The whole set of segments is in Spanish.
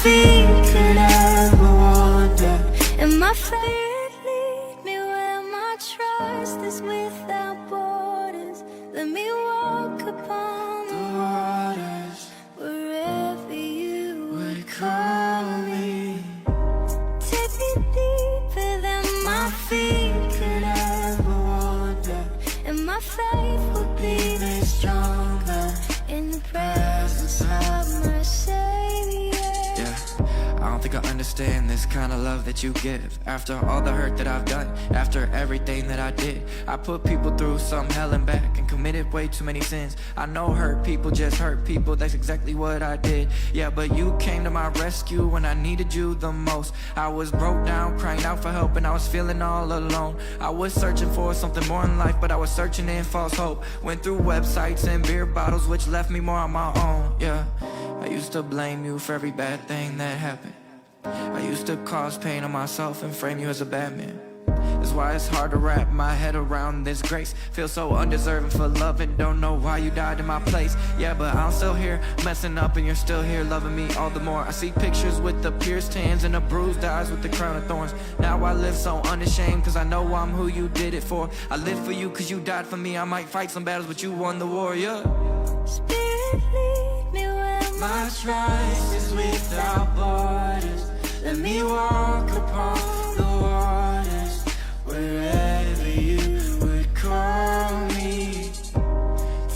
feet could ever wander. And my faith lead me where my trust is without borders. Let me walk upon the waters wherever you would call me. Take me deeper than my feet could ever wander. And my faith will be made stronger in the presence of my Savior. Yeah, I don't think I understand this kind of love that you give. After all the hurt that I've done, after everything that I did, I put people through some hell and back and committed way too many sins. I know hurt people just hurt people, that's exactly what I did. Yeah, but you came to my rescue when I needed you the most. I was broke down, crying out for help, and I was feeling all alone. I was searching for something more in life, but I was searching in false hope. Went through websites and beer bottles, which left me more on my own. Yeah, I used to blame you for every bad thing that happened. I used to cause pain on myself and frame you as a bad man. That's why it's hard to wrap my head around this grace. Feel so undeserving for love and don't know why you died in my place. Yeah, but I'm still here, messing up, and you're still here loving me all the more. I see pictures with the pierced hands and the bruised eyes with the crown of thorns. Now I live so unashamed, cause I know I'm who you did it for. I live for you cause you died for me. I might fight some battles, but you won the war, yeah. Spirit lead me where My trust is without borders. Let me walk upon the waters wherever you would call me.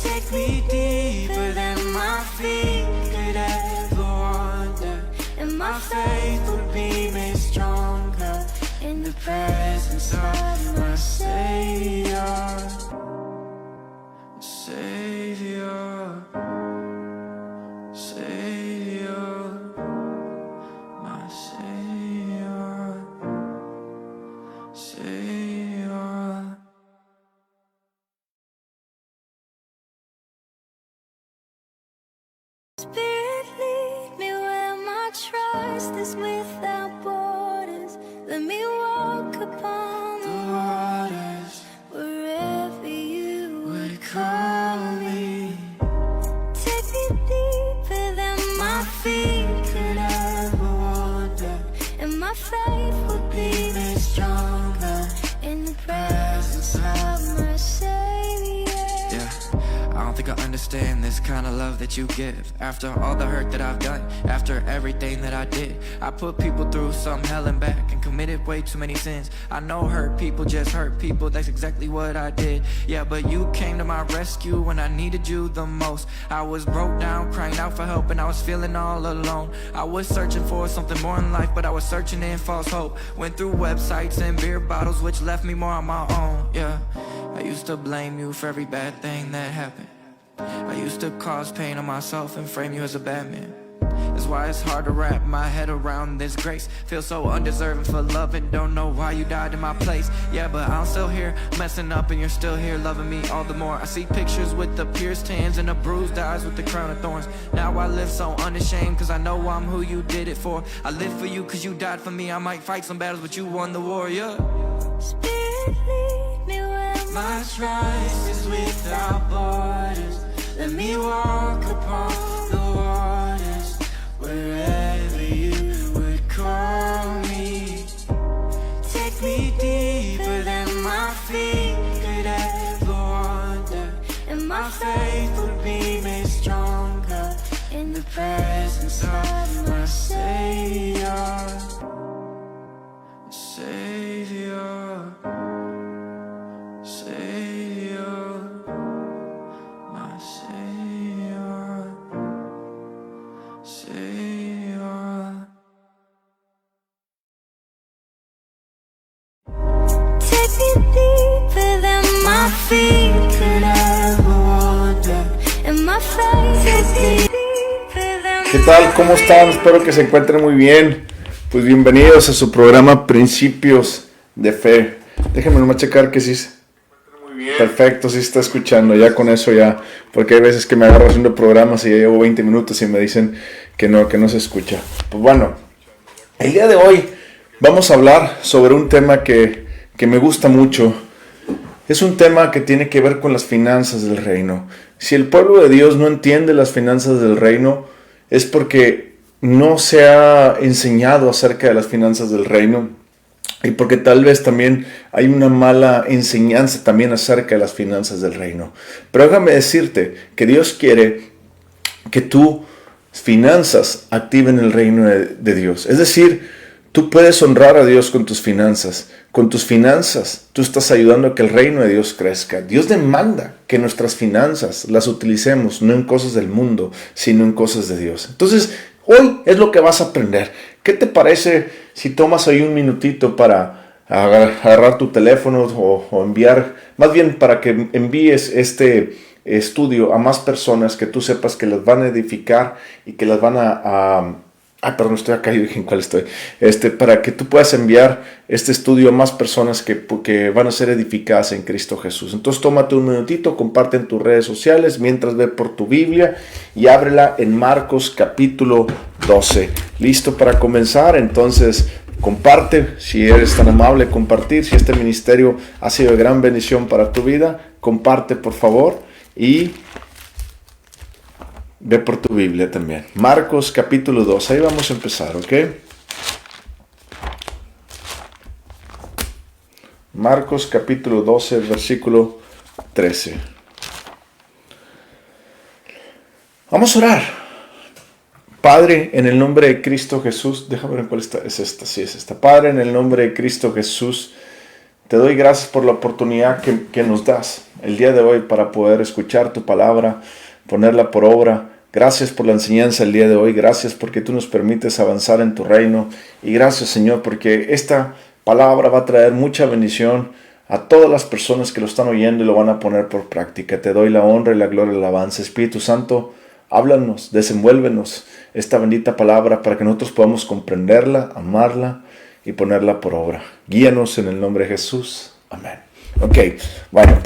Take me deeper than my feet could ever wander. And my faith would be made stronger in the presence of my Savior. Savior, Savior, my Savior, Savior. Spirit lead me where my trust is without borders. Let me walk upon the waters wherever you would call me. Take me deeper than my feet could ever wander. And my faith will be made stronger in the presence of my Savior. Yeah, I don't think I understand this kind of love that you give. After all the hurt that I've done, after everything that I did, I put people through some hell and back and committed way too many sins. I know hurt people just hurt people, that's exactly what I did. Yeah, but you came to my rescue when I needed you the most. I was broke down, crying out for help, and I was feeling all alone. I was searching for something more in life, but I was searching in false hope. Went through websites and beer bottles, which left me more on my own. Yeah, I used to blame you for every bad thing that happened. I used to cause pain on myself and frame you as a bad man. That's why it's hard to wrap my head around this grace. Feel so undeserving for love and don't know why you died in my place. Yeah, but I'm still here, messing up, and you're still here loving me all the more. I see pictures with the pierced hands and the bruised eyes with the crown of thorns. Now I live so unashamed, cause I know I'm who you did it for. I live for you cause you died for me. I might fight some battles, but you won the war, yeah. Spirit lead me where My trust is without borders. Let me walk upon the waters wherever you would call me. Take me deeper than my feet could ever wander. And my faith would be made stronger in the presence of my Savior. Savior, Savior, my Savior, Savior. take me deeper than my feet could ever wander. And my faith is deeper than ¿Qué tal? ¿Cómo están? Espero que se encuentren muy bien. Pues bienvenidos a su programa Principios de Fe. Déjenme nomás checar que sí. Perfecto, sí está escuchando. Ya con eso ya. Porque hay veces que me agarro haciendo programas y ya llevo 20 minutos y me dicen que no se escucha. Pues bueno, el día de hoy vamos a hablar sobre un tema que me gusta mucho. Es un tema que tiene que ver con las finanzas del reino. Si el pueblo de Dios no entiende las finanzas del reino, es porque no se ha enseñado acerca de las finanzas del reino y porque tal vez también hay una mala enseñanza también acerca de las finanzas del reino. Pero déjame decirte que Dios quiere que tus finanzas activen el reino de Dios. Es decir, tú puedes honrar a Dios con tus finanzas. Con tus finanzas, tú estás ayudando a que el reino de Dios crezca. Dios demanda que nuestras finanzas las utilicemos no en cosas del mundo, sino en cosas de Dios. Entonces, hoy es lo que vas a aprender. ¿Qué te parece si tomas ahí un minutito para agarrar tu teléfono o enviar, más bien para que envíes este estudio a más personas que tú sepas que las van a edificar y que las van perdón, estoy acá y dije en cuál estoy. Para que tú puedas enviar este estudio a más personas que van a ser edificadas en Cristo Jesús. Entonces tómate un minutito, comparte en tus redes sociales mientras ve por tu Biblia y ábrela en Marcos capítulo 12. ¿Listo para comenzar? Entonces comparte, si eres tan amable, compartir. Si este ministerio ha sido de gran bendición para tu vida, comparte por favor y ve por tu Biblia también. Marcos capítulo 2. Ahí vamos a empezar, ¿ok? Marcos capítulo 12, versículo 13. Vamos a orar. Padre, en el nombre de Cristo Jesús, déjame ver cuál es esta. Sí, es esta. Padre, en el nombre de Cristo Jesús, te doy gracias por la oportunidad que nos das el día de hoy para poder escuchar tu palabra, ponerla por obra. Gracias por la enseñanza el día de hoy. Gracias porque tú nos permites avanzar en tu reino. Y gracias, Señor, porque esta palabra va a traer mucha bendición a todas las personas que lo están oyendo y lo van a poner por práctica. Te doy la honra y la gloria y la alabanza. Espíritu Santo, háblanos, desenvuélvenos esta bendita palabra para que nosotros podamos comprenderla, amarla y ponerla por obra. Guíanos en el nombre de Jesús. Amén. Ok, bueno.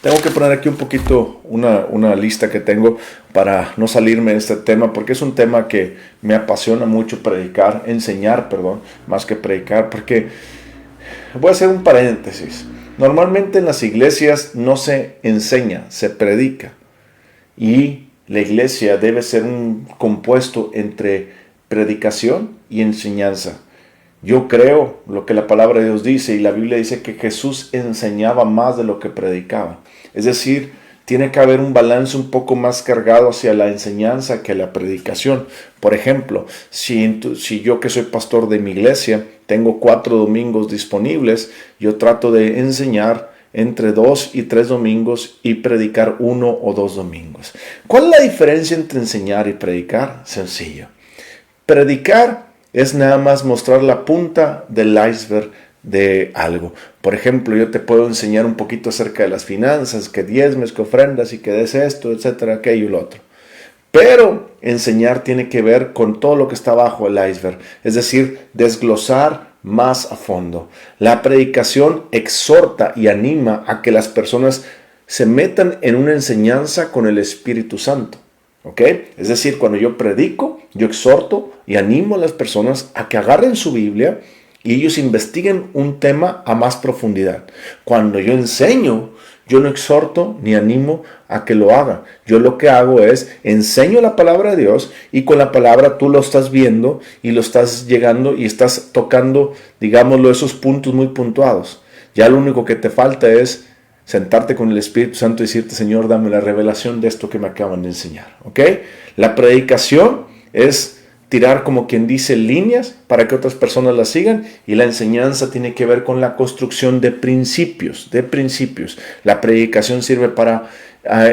Tengo que poner aquí un poquito una lista que tengo para no salirme de este tema, porque es un tema que me apasiona mucho enseñar, más que predicar, porque voy a hacer un paréntesis. Normalmente en las iglesias no se enseña, se predica. Y la iglesia debe ser un compuesto entre predicación y enseñanza. Yo creo lo que la palabra de Dios dice y la Biblia dice que Jesús enseñaba más de lo que predicaba. Es decir, tiene que haber un balance un poco más cargado hacia la enseñanza que la predicación. Por ejemplo, si yo que soy pastor de mi iglesia tengo 4 domingos disponibles, yo trato de enseñar entre 2 y 3 domingos y predicar 1 o 2 domingos. ¿Cuál es la diferencia entre enseñar y predicar? Sencillo. Predicar es nada más mostrar la punta del iceberg de algo. Por ejemplo, yo te puedo enseñar un poquito acerca de las finanzas, que diezmes, que ofrendas y que des esto, etcétera, aquello y lo otro. Pero enseñar tiene que ver con todo lo que está bajo el iceberg, es decir, desglosar más a fondo. La predicación exhorta y anima a que las personas se metan en una enseñanza con el Espíritu Santo. ¿Ok? Es decir, cuando yo predico, yo exhorto y animo a las personas a que agarren su Biblia y ellos investiguen un tema a más profundidad. Cuando yo enseño, yo no exhorto ni animo a que lo haga. Yo lo que hago es enseño la palabra de Dios y con la palabra tú lo estás viendo y lo estás llegando y estás tocando, digámoslo, esos puntos muy puntuados. Ya lo único que te falta es sentarte con el Espíritu Santo y decirte, Señor, dame la revelación de esto que me acaban de enseñar. ¿Ok? La predicación es tirar, como quien dice, líneas para que otras personas las sigan, y la enseñanza tiene que ver con la construcción de principios. La predicación sirve para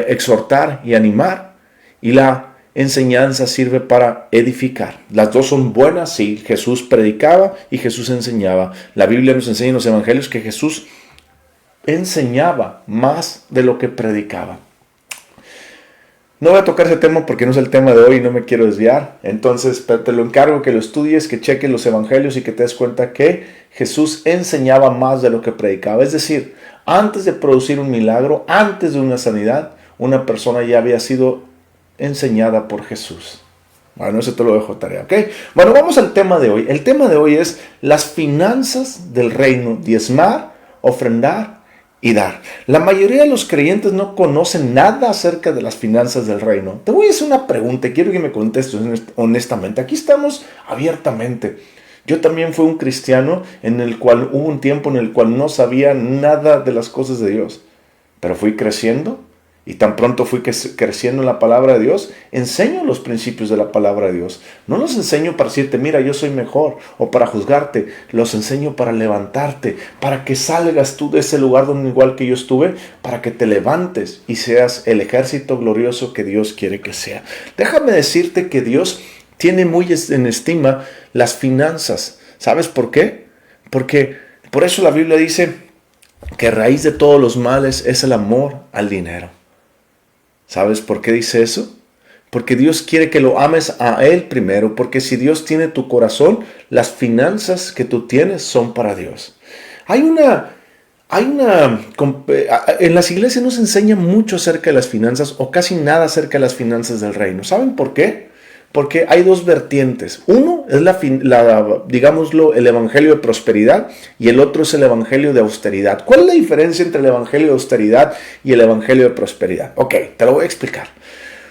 exhortar y animar, y la enseñanza sirve para edificar. Las dos son buenas. Sí, Jesús predicaba y Jesús enseñaba. La Biblia nos enseña en los evangelios que Jesús enseñaba más de lo que predicaba. No voy a tocar ese tema porque no es el tema de hoy y no me quiero desviar. Entonces, pero te lo encargo que lo estudies, que cheques los evangelios y que te des cuenta que Jesús enseñaba más de lo que predicaba. Es decir, antes de producir un milagro, antes de una sanidad, una persona ya había sido enseñada por Jesús. Bueno, eso te lo dejo tarea, ¿ok? Bueno, vamos al tema de hoy. El tema de hoy es las finanzas del reino, diezmar, ofrendar y dar. La mayoría de los creyentes no conocen nada acerca de las finanzas del reino. Te voy a hacer una pregunta, quiero que me contestes honestamente. Aquí estamos abiertamente. Yo también fui un cristiano en el cual hubo un tiempo en el cual no sabía nada de las cosas de Dios, pero fui creciendo. Y tan pronto fui creciendo en la palabra de Dios, enseño los principios de la palabra de Dios. No los enseño para decirte, mira, yo soy mejor, o para juzgarte. Los enseño para levantarte, para que salgas tú de ese lugar donde igual que yo estuve, para que te levantes y seas el ejército glorioso que Dios quiere que sea. Déjame decirte que Dios tiene muy en estima las finanzas. ¿Sabes por qué? Porque por eso la Biblia dice que raíz de todos los males es el amor al dinero. ¿Sabes por qué dice eso? Porque Dios quiere que lo ames a Él primero, porque si Dios tiene tu corazón, las finanzas que tú tienes son para Dios. En las iglesias no se enseña mucho acerca de las finanzas o casi nada acerca de las finanzas del reino. ¿Saben por qué? Porque hay dos vertientes. Uno es digámoslo, el evangelio de prosperidad y el otro es el evangelio de austeridad. ¿Cuál es la diferencia entre el evangelio de austeridad y el evangelio de prosperidad? Ok, te lo voy a explicar.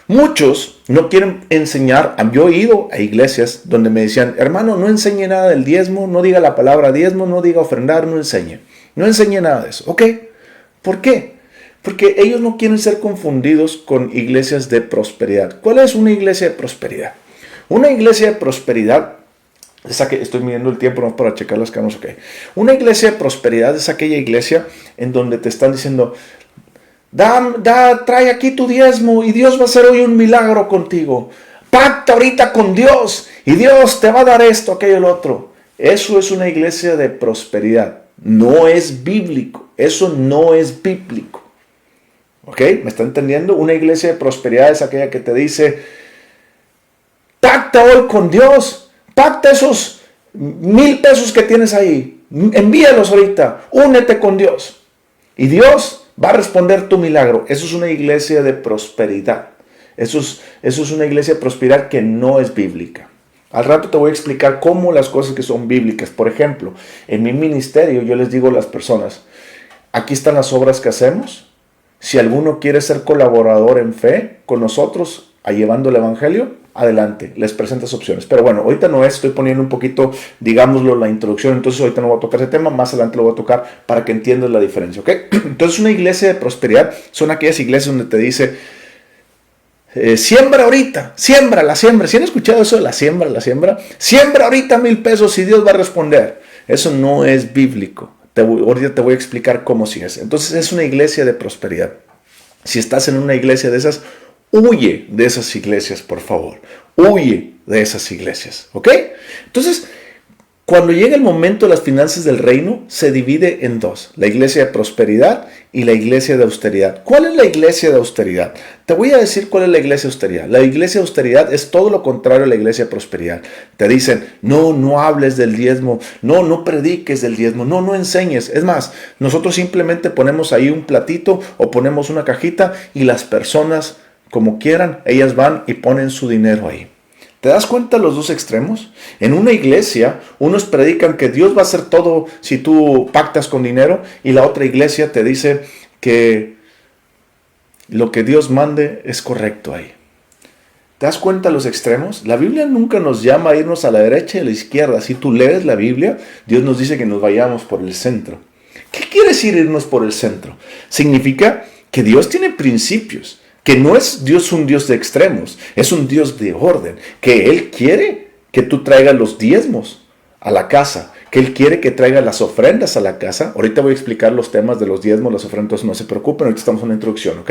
Muchos no quieren enseñar. Yo he ido a iglesias donde me decían, hermano, no enseñe nada del diezmo, no diga la palabra diezmo, no diga ofrendar, no enseñe. No enseñe nada de eso. Ok, ¿por qué? Porque ellos no quieren ser confundidos con iglesias de prosperidad. ¿Cuál es una iglesia de prosperidad? Una iglesia de prosperidad, estoy midiendo el tiempo no para checar las camas, ok. Una iglesia de prosperidad es aquella iglesia en donde te están diciendo, trae aquí tu diezmo y Dios va a hacer hoy un milagro contigo. Pacta ahorita con Dios y Dios te va a dar esto, aquello, lo otro. Eso es una iglesia de prosperidad. No es bíblico. Eso no es bíblico. ¿Ok? ¿Me está entendiendo? Una iglesia de prosperidad es aquella que te dice, pacta hoy con Dios, pacta esos 1,000 pesos que tienes ahí, envíalos ahorita, únete con Dios y Dios va a responder tu milagro. Eso es una iglesia de prosperidad. Eso es una iglesia de prosperidad que no es bíblica. Al rato te voy a explicar cómo las cosas que son bíblicas. Por ejemplo, en mi ministerio yo les digo a las personas, aquí están las obras que hacemos. Si alguno quiere ser colaborador en fe con nosotros, llevando el evangelio, adelante, les presentas opciones. Pero bueno, ahorita no estoy poniendo un poquito, digámoslo, la introducción, entonces ahorita no voy a tocar ese tema, más adelante lo voy a tocar para que entiendas la diferencia, ¿ok? Entonces una iglesia de prosperidad son aquellas iglesias donde te dice, siembra ahorita, siembra. ¿Sí han escuchado eso de la siembra? Siembra ahorita 1,000 pesos y Dios va a responder. Eso no es bíblico. Ahorita te voy a explicar cómo sí es. Entonces es una iglesia de prosperidad. Si estás en una iglesia de esas, huye de esas iglesias, por favor. Huye de esas iglesias, ¿ok? Entonces, cuando llega el momento de las finanzas del reino, se divide en dos. La iglesia de prosperidad y la iglesia de austeridad. ¿Cuál es la iglesia de austeridad? Te voy a decir cuál es la iglesia de austeridad. La iglesia de austeridad es todo lo contrario a la iglesia de prosperidad. Te dicen, no hables del diezmo, no prediques del diezmo, no enseñes. Es más, nosotros simplemente ponemos ahí un platito o ponemos una cajita y las personas, como quieran, ellas van y ponen su dinero ahí. ¿Te das cuenta de los dos extremos? En una iglesia, unos predican que Dios va a hacer todo si tú pactas con dinero, y la otra iglesia te dice que lo que Dios mande es correcto ahí. ¿Te das cuenta de los extremos? La Biblia nunca nos llama a irnos a la derecha y a la izquierda. Si tú lees la Biblia, Dios nos dice que nos vayamos por el centro. ¿Qué quiere decir irnos por el centro? Significa que Dios tiene principios. Que no es Dios un Dios de extremos, es un Dios de orden, que Él quiere que tú traigas los diezmos a la casa, que Él quiere que traigas las ofrendas a la casa. Ahorita voy a explicar los temas de los diezmos, las ofrendas, no se preocupen, ahorita estamos en una introducción, ¿ok?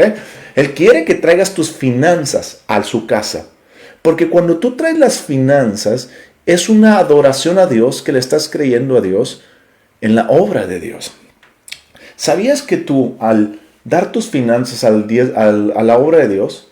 Él quiere que traigas tus finanzas a su casa, porque cuando tú traes las finanzas, es una adoración a Dios que le estás creyendo a Dios en la obra de Dios. ¿Sabías que tú al dar tus finanzas a la obra de Dios,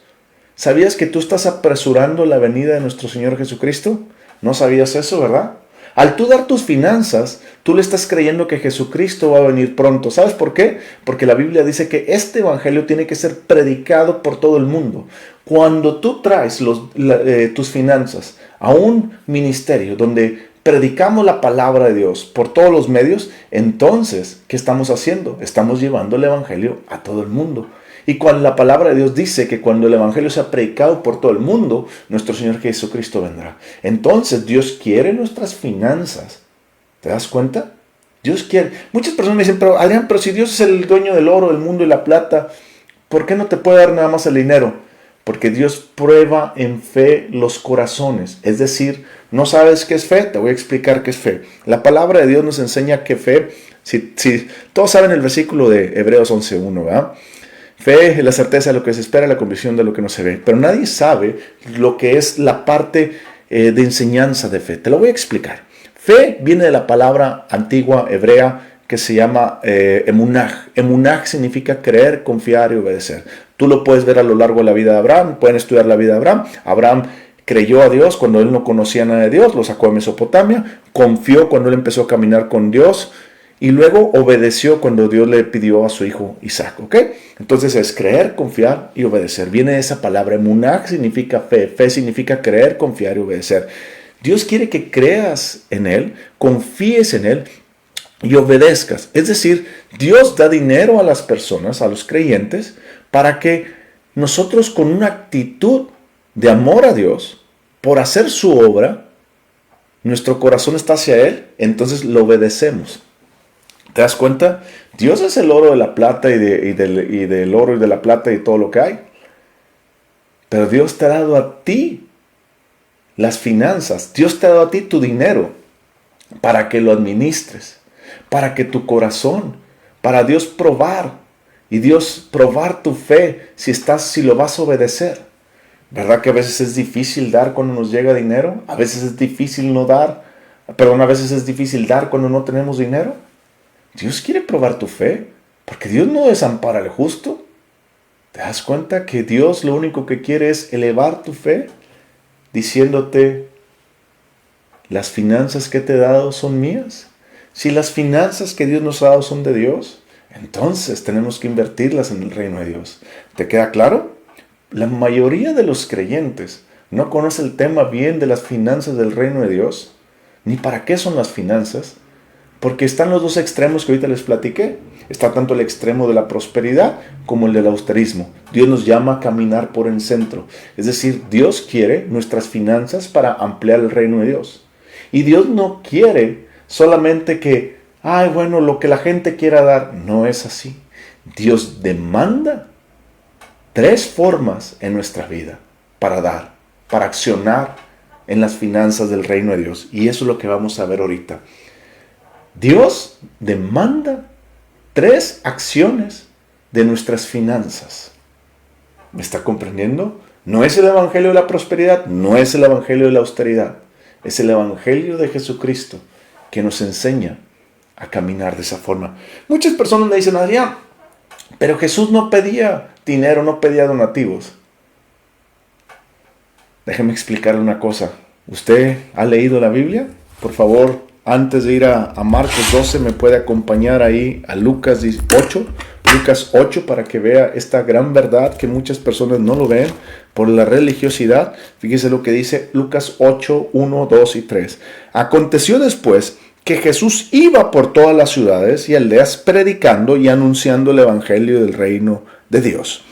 sabías que tú estás apresurando la venida de nuestro Señor Jesucristo? ¿No sabías eso, verdad? Al tú dar tus finanzas, tú le estás creyendo que Jesucristo va a venir pronto. ¿Sabes por qué? Porque la Biblia dice que este evangelio tiene que ser predicado por todo el mundo. Cuando tú traes tus finanzas a un ministerio donde predicamos la palabra de Dios por todos los medios, entonces, ¿qué estamos haciendo? Estamos llevando el evangelio a todo el mundo. Y cuando la palabra de Dios dice que cuando el evangelio sea predicado por todo el mundo, nuestro Señor Jesucristo vendrá. Entonces Dios quiere nuestras finanzas. ¿Te das cuenta? Dios quiere. Muchas personas me dicen, pero Adrián, pero si Dios es el dueño del oro, del mundo y la plata, ¿por qué no te puede dar nada más el dinero? Porque Dios prueba en fe los corazones. Es decir, ¿no sabes qué es fe? Te voy a explicar qué es fe. La palabra de Dios nos enseña que fe, si todos saben el versículo de Hebreos 11:1, ¿verdad? Fe es la certeza de lo que se espera, la convicción de lo que no se ve. Pero nadie sabe lo que es la parte de enseñanza de fe. Te lo voy a explicar. Fe viene de la palabra antigua hebrea que se llama emunaj. Emunaj significa creer, confiar y obedecer. Tú lo puedes ver a lo largo de la vida de Abraham. Pueden estudiar la vida de Abraham. Abraham creyó a Dios cuando él no conocía nada de Dios. Lo sacó de Mesopotamia. Confió cuando él empezó a caminar con Dios. Y luego obedeció cuando Dios le pidió a su hijo Isaac, ¿ok? Entonces es creer, confiar y obedecer. Viene de esa palabra. Emunaj significa fe. Fe significa creer, confiar y obedecer. Dios quiere que creas en Él, confíes en Él y obedezcas. Es decir, Dios da dinero a las personas, a los creyentes, para que nosotros con una actitud de amor a Dios, por hacer su obra, nuestro corazón está hacia Él, entonces lo obedecemos. ¿Te das cuenta? Dios es el oro de la plata y del oro y de la plata y todo lo que hay. Pero Dios te ha dado a ti las finanzas. Dios te ha dado a ti tu dinero para que lo administres, para que tu corazón, para Dios probar y Dios probar tu fe si lo vas a obedecer. ¿Verdad que a veces es difícil dar cuando nos llega dinero? A veces es difícil no dar. A veces es difícil dar cuando no tenemos dinero. Dios quiere probar tu fe, porque Dios no desampara al justo. ¿Te das cuenta que Dios lo único que quiere es elevar tu fe, diciéndote, las finanzas que te he dado son mías? Si las finanzas que Dios nos ha dado son de Dios, entonces tenemos que invertirlas en el reino de Dios. ¿Te queda claro? La mayoría de los creyentes no conoce el tema bien de las finanzas del reino de Dios, ni para qué son las finanzas. Porque están los dos extremos que ahorita les platiqué. Está tanto el extremo de la prosperidad como el del austerismo. Dios nos llama a caminar por el centro. Es decir, Dios quiere nuestras finanzas para ampliar el reino de Dios. Y Dios no quiere solamente que, lo que la gente quiera dar. No es así. Dios demanda 3 formas en nuestra vida para dar, para accionar en las finanzas del reino de Dios. Y eso es lo que vamos a ver ahorita. Dios demanda 3 acciones de nuestras finanzas. ¿Me está comprendiendo? No es el evangelio de la prosperidad, no es el evangelio de la austeridad. Es el evangelio de Jesucristo que nos enseña a caminar de esa forma. Muchas personas me dicen, Adrián, pero Jesús no pedía dinero, no pedía donativos. Déjeme explicarle una cosa. ¿Usted ha leído la Biblia? Por favor, antes de ir a Marcos 12, me puede acompañar ahí a Lucas 8, para que vea esta gran verdad que muchas personas no lo ven por la religiosidad. Fíjese lo que dice Lucas 8, 1, 2 y 3. Aconteció después que Jesús iba por todas las ciudades y aldeas predicando y anunciando el evangelio del reino de Dios.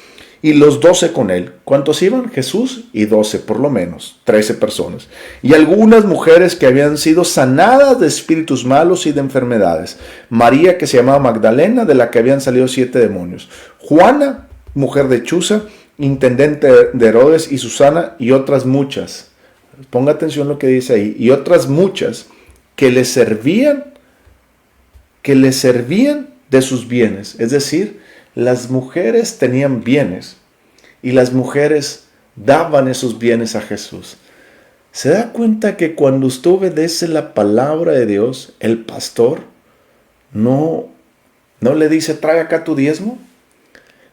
Y los 12 con él. ¿Cuántos iban? Jesús y 12 por lo menos, 13 personas. Y algunas mujeres que habían sido sanadas de espíritus malos y de enfermedades. María, que se llamaba Magdalena, de la que habían salido 7 demonios. Juana, mujer de Chuza, intendente de Herodes, y Susana, y otras muchas. Ponga atención lo que dice ahí. Y otras muchas que le servían de sus bienes. Es decir, las mujeres tenían bienes y las mujeres daban esos bienes a Jesús. ¿Se da cuenta que cuando usted obedece la palabra de Dios, el pastor no le dice, trae acá tu diezmo?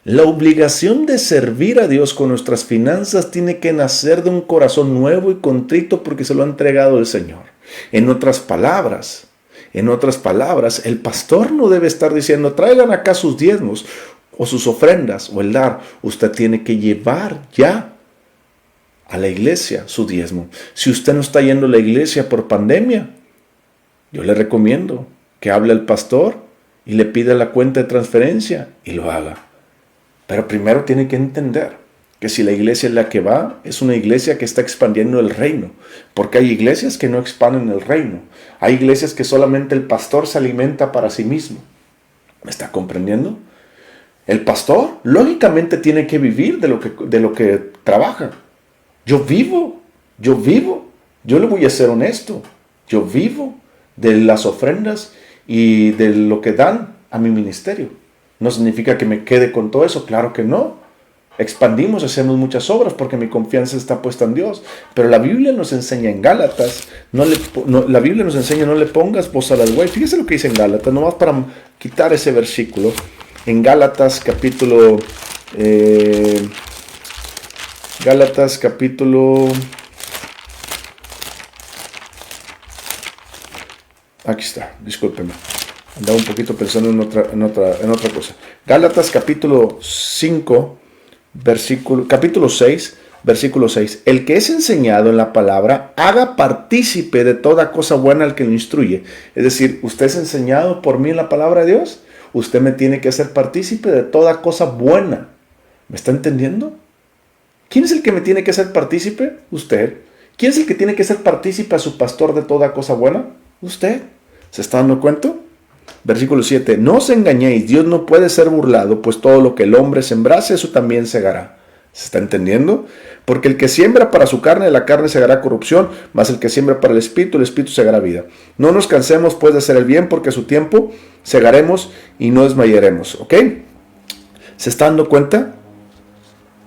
La obligación de servir a Dios con nuestras finanzas tiene que nacer de un corazón nuevo y contrito porque se lo ha entregado el Señor. En otras palabras, el pastor no debe estar diciendo, traigan acá sus diezmos o sus ofrendas o el dar. Usted tiene que llevar ya a la iglesia su diezmo. Si usted no está yendo a la iglesia por pandemia, yo le recomiendo que hable al pastor y le pida la cuenta de transferencia y lo haga. Pero primero tiene que entender que si la iglesia es la que va, es una iglesia que está expandiendo el reino. Porque hay iglesias que no expanden el reino. Hay iglesias que solamente el pastor se alimenta para sí mismo. ¿Me está comprendiendo? El pastor, lógicamente, tiene que vivir de lo que trabaja. Yo le voy a ser honesto. Yo vivo de las ofrendas y de lo que dan a mi ministerio. No significa que me quede con todo eso, claro que no. Expandimos, hacemos muchas obras porque mi confianza está puesta en Dios. Pero la Biblia nos enseña en Gálatas, la Biblia nos enseña no le pongas bozal al buey. Fíjese lo que dice en Gálatas, nomás para quitar ese versículo. En Gálatas capítulo... Aquí está, discúlpeme. Andaba un poquito pensando en otra cosa. Gálatas capítulo 5, capítulo 6, versículo 6. El que es enseñado en la palabra, haga partícipe de toda cosa buena al que lo instruye. Es decir, usted es enseñado por mí en la palabra de Dios, usted me tiene que hacer partícipe de toda cosa buena. ¿Me está entendiendo? ¿Quién es el que me tiene que hacer partícipe? Usted. ¿Quién es el que tiene que hacer partícipe a su pastor de toda cosa buena? Usted. ¿Se está dando cuenta? Versículo 7. No os engañéis, Dios no puede ser burlado, pues todo lo que el hombre sembrase, eso también segará. ¿Se está entendiendo? Porque el que siembra para su carne, la carne segará corrupción, mas el que siembra para el espíritu segará vida. No nos cansemos pues de hacer el bien, porque a su tiempo segaremos y no desmayaremos. ¿Ok? ¿Se está dando cuenta?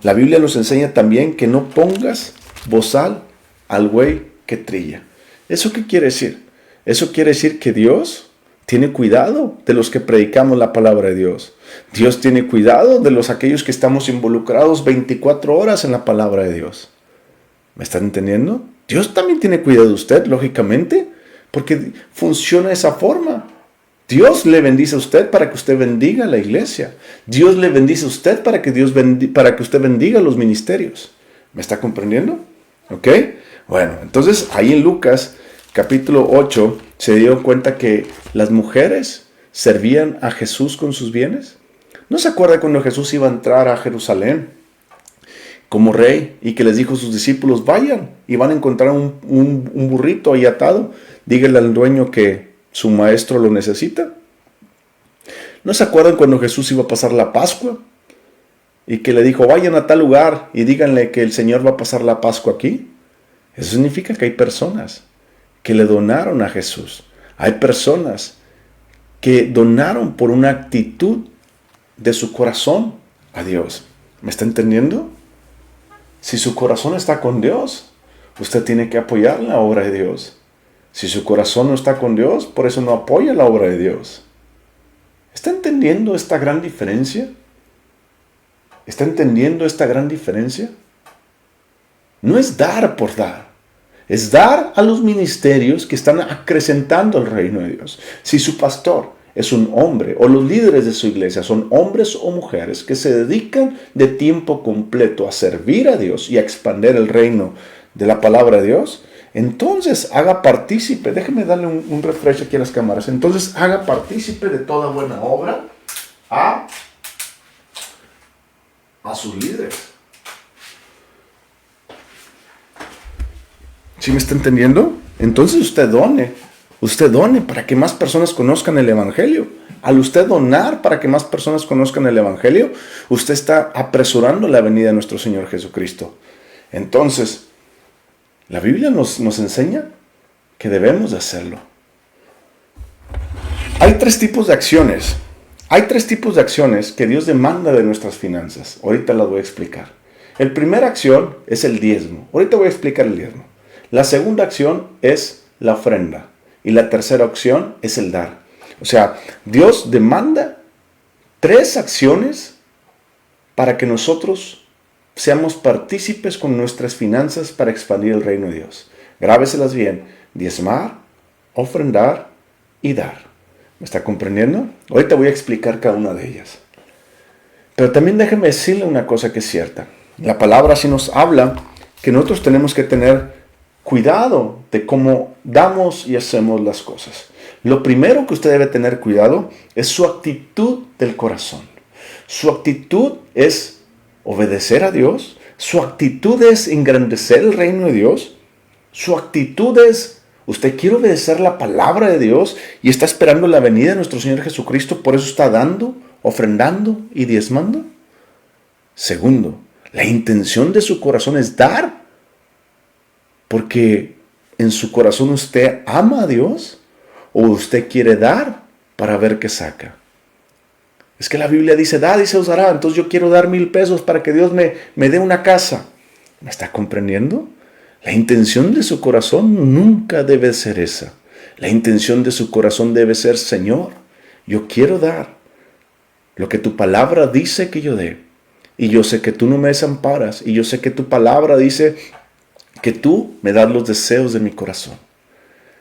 La Biblia nos enseña también que no pongas bozal al buey que trilla. ¿Eso qué quiere decir? Eso quiere decir que Dios tiene cuidado de los que predicamos la palabra de Dios. Dios tiene cuidado de aquellos que estamos involucrados 24 horas en la palabra de Dios. ¿Me están entendiendo? Dios también tiene cuidado de usted, lógicamente, porque funciona de esa forma. Dios le bendice a usted para que usted bendiga a la iglesia. Dios le bendice a usted para que usted bendiga los ministerios. ¿Me está comprendiendo? ¿Ok? Bueno, entonces ahí en Lucas capítulo 8 se dio cuenta que las mujeres servían a Jesús con sus bienes. ¿No se acuerda cuando Jesús iba a entrar a Jerusalén como rey y que les dijo a sus discípulos, vayan y van a encontrar un burrito ahí atado? Díganle al dueño que su maestro lo necesita. ¿No se acuerdan cuando Jesús iba a pasar la Pascua y que le dijo, vayan a tal lugar y díganle que el Señor va a pasar la Pascua aquí? Eso significa que hay personas que le donaron a Jesús. Hay personas que donaron por una actitud de su corazón a Dios. ¿Me está entendiendo? Si su corazón está con Dios, usted tiene que apoyar la obra de Dios. Si su corazón no está con Dios, por eso no apoya la obra de Dios. ¿Está entendiendo esta gran diferencia? ¿Está entendiendo esta gran diferencia? No es dar por dar. Es dar a los ministerios que están acrecentando el reino de Dios. Si su pastor es un hombre o los líderes de su iglesia son hombres o mujeres que se dedican de tiempo completo a servir a Dios y a expandir el reino de la palabra de Dios, entonces haga partícipe, déjeme darle un refresh aquí a las cámaras, entonces haga partícipe de toda buena obra a sus líderes. ¿Sí me está entendiendo? Entonces usted done para que más personas conozcan el Evangelio. Al usted donar para que más personas conozcan el Evangelio, usted está apresurando la venida de nuestro Señor Jesucristo. Entonces, la Biblia nos enseña que debemos de hacerlo. Hay tres tipos de acciones. Hay tres tipos de acciones que Dios demanda de nuestras finanzas. Ahorita las voy a explicar. La primera acción es el diezmo. Ahorita voy a explicar el diezmo. La segunda acción es la ofrenda. Y la tercera acción es el dar. O sea, Dios demanda tres acciones para que nosotros seamos partícipes con nuestras finanzas para expandir el reino de Dios. Grábeselas bien. Diezmar, ofrendar y dar. ¿Me está comprendiendo? Ahorita voy a explicar cada una de ellas. Pero también déjeme decirle una cosa que es cierta. La palabra sí nos habla que nosotros tenemos que tener cuidado de cómo damos y hacemos las cosas. Lo primero que usted debe tener cuidado es su actitud del corazón. Su actitud es obedecer a Dios. Su actitud es engrandecer el reino de Dios. Su actitud es, usted quiere obedecer la palabra de Dios y está esperando la venida de nuestro Señor Jesucristo, por eso está dando, ofrendando y diezmando. Segundo, la intención de su corazón es dar, porque en su corazón usted ama a Dios o usted quiere dar para ver qué saca. Es que la Biblia dice, da y se os dará, entonces yo quiero dar 1,000 pesos para que Dios me dé una casa. ¿Me está comprendiendo? La intención de su corazón nunca debe ser esa. La intención de su corazón debe ser, Señor, yo quiero dar lo que tu palabra dice que yo dé. Y yo sé que tú no me desamparas. Y yo sé que tu palabra dice que tú me das los deseos de mi corazón.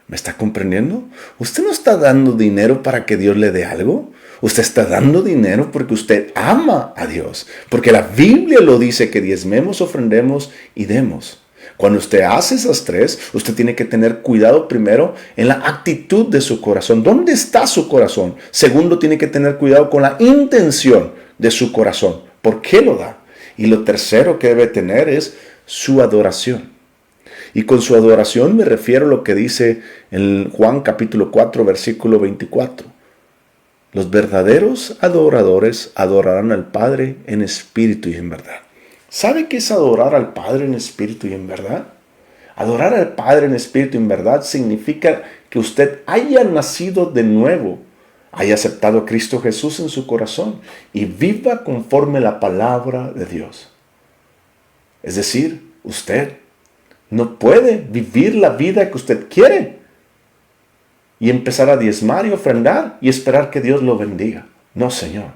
¿Me está comprendiendo? Usted no está dando dinero para que Dios le dé algo. Usted está dando dinero porque usted ama a Dios. Porque la Biblia lo dice que diezmemos, ofrendemos y demos. Cuando usted hace esas tres, usted tiene que tener cuidado primero en la actitud de su corazón. ¿Dónde está su corazón? Segundo, tiene que tener cuidado con la intención de su corazón. ¿Por qué lo da? Y lo tercero que debe tener es su adoración. Y con su adoración me refiero a lo que dice en Juan capítulo 4, versículo 24. Los verdaderos adoradores adorarán al Padre en espíritu y en verdad. ¿Sabe qué es adorar al Padre en espíritu y en verdad? Adorar al Padre en espíritu y en verdad significa que usted haya nacido de nuevo, haya aceptado a Cristo Jesús en su corazón y viva conforme la palabra de Dios. Es decir, usted no puede vivir la vida que usted quiere y empezar a diezmar y ofrendar y esperar que Dios lo bendiga. No, Señor.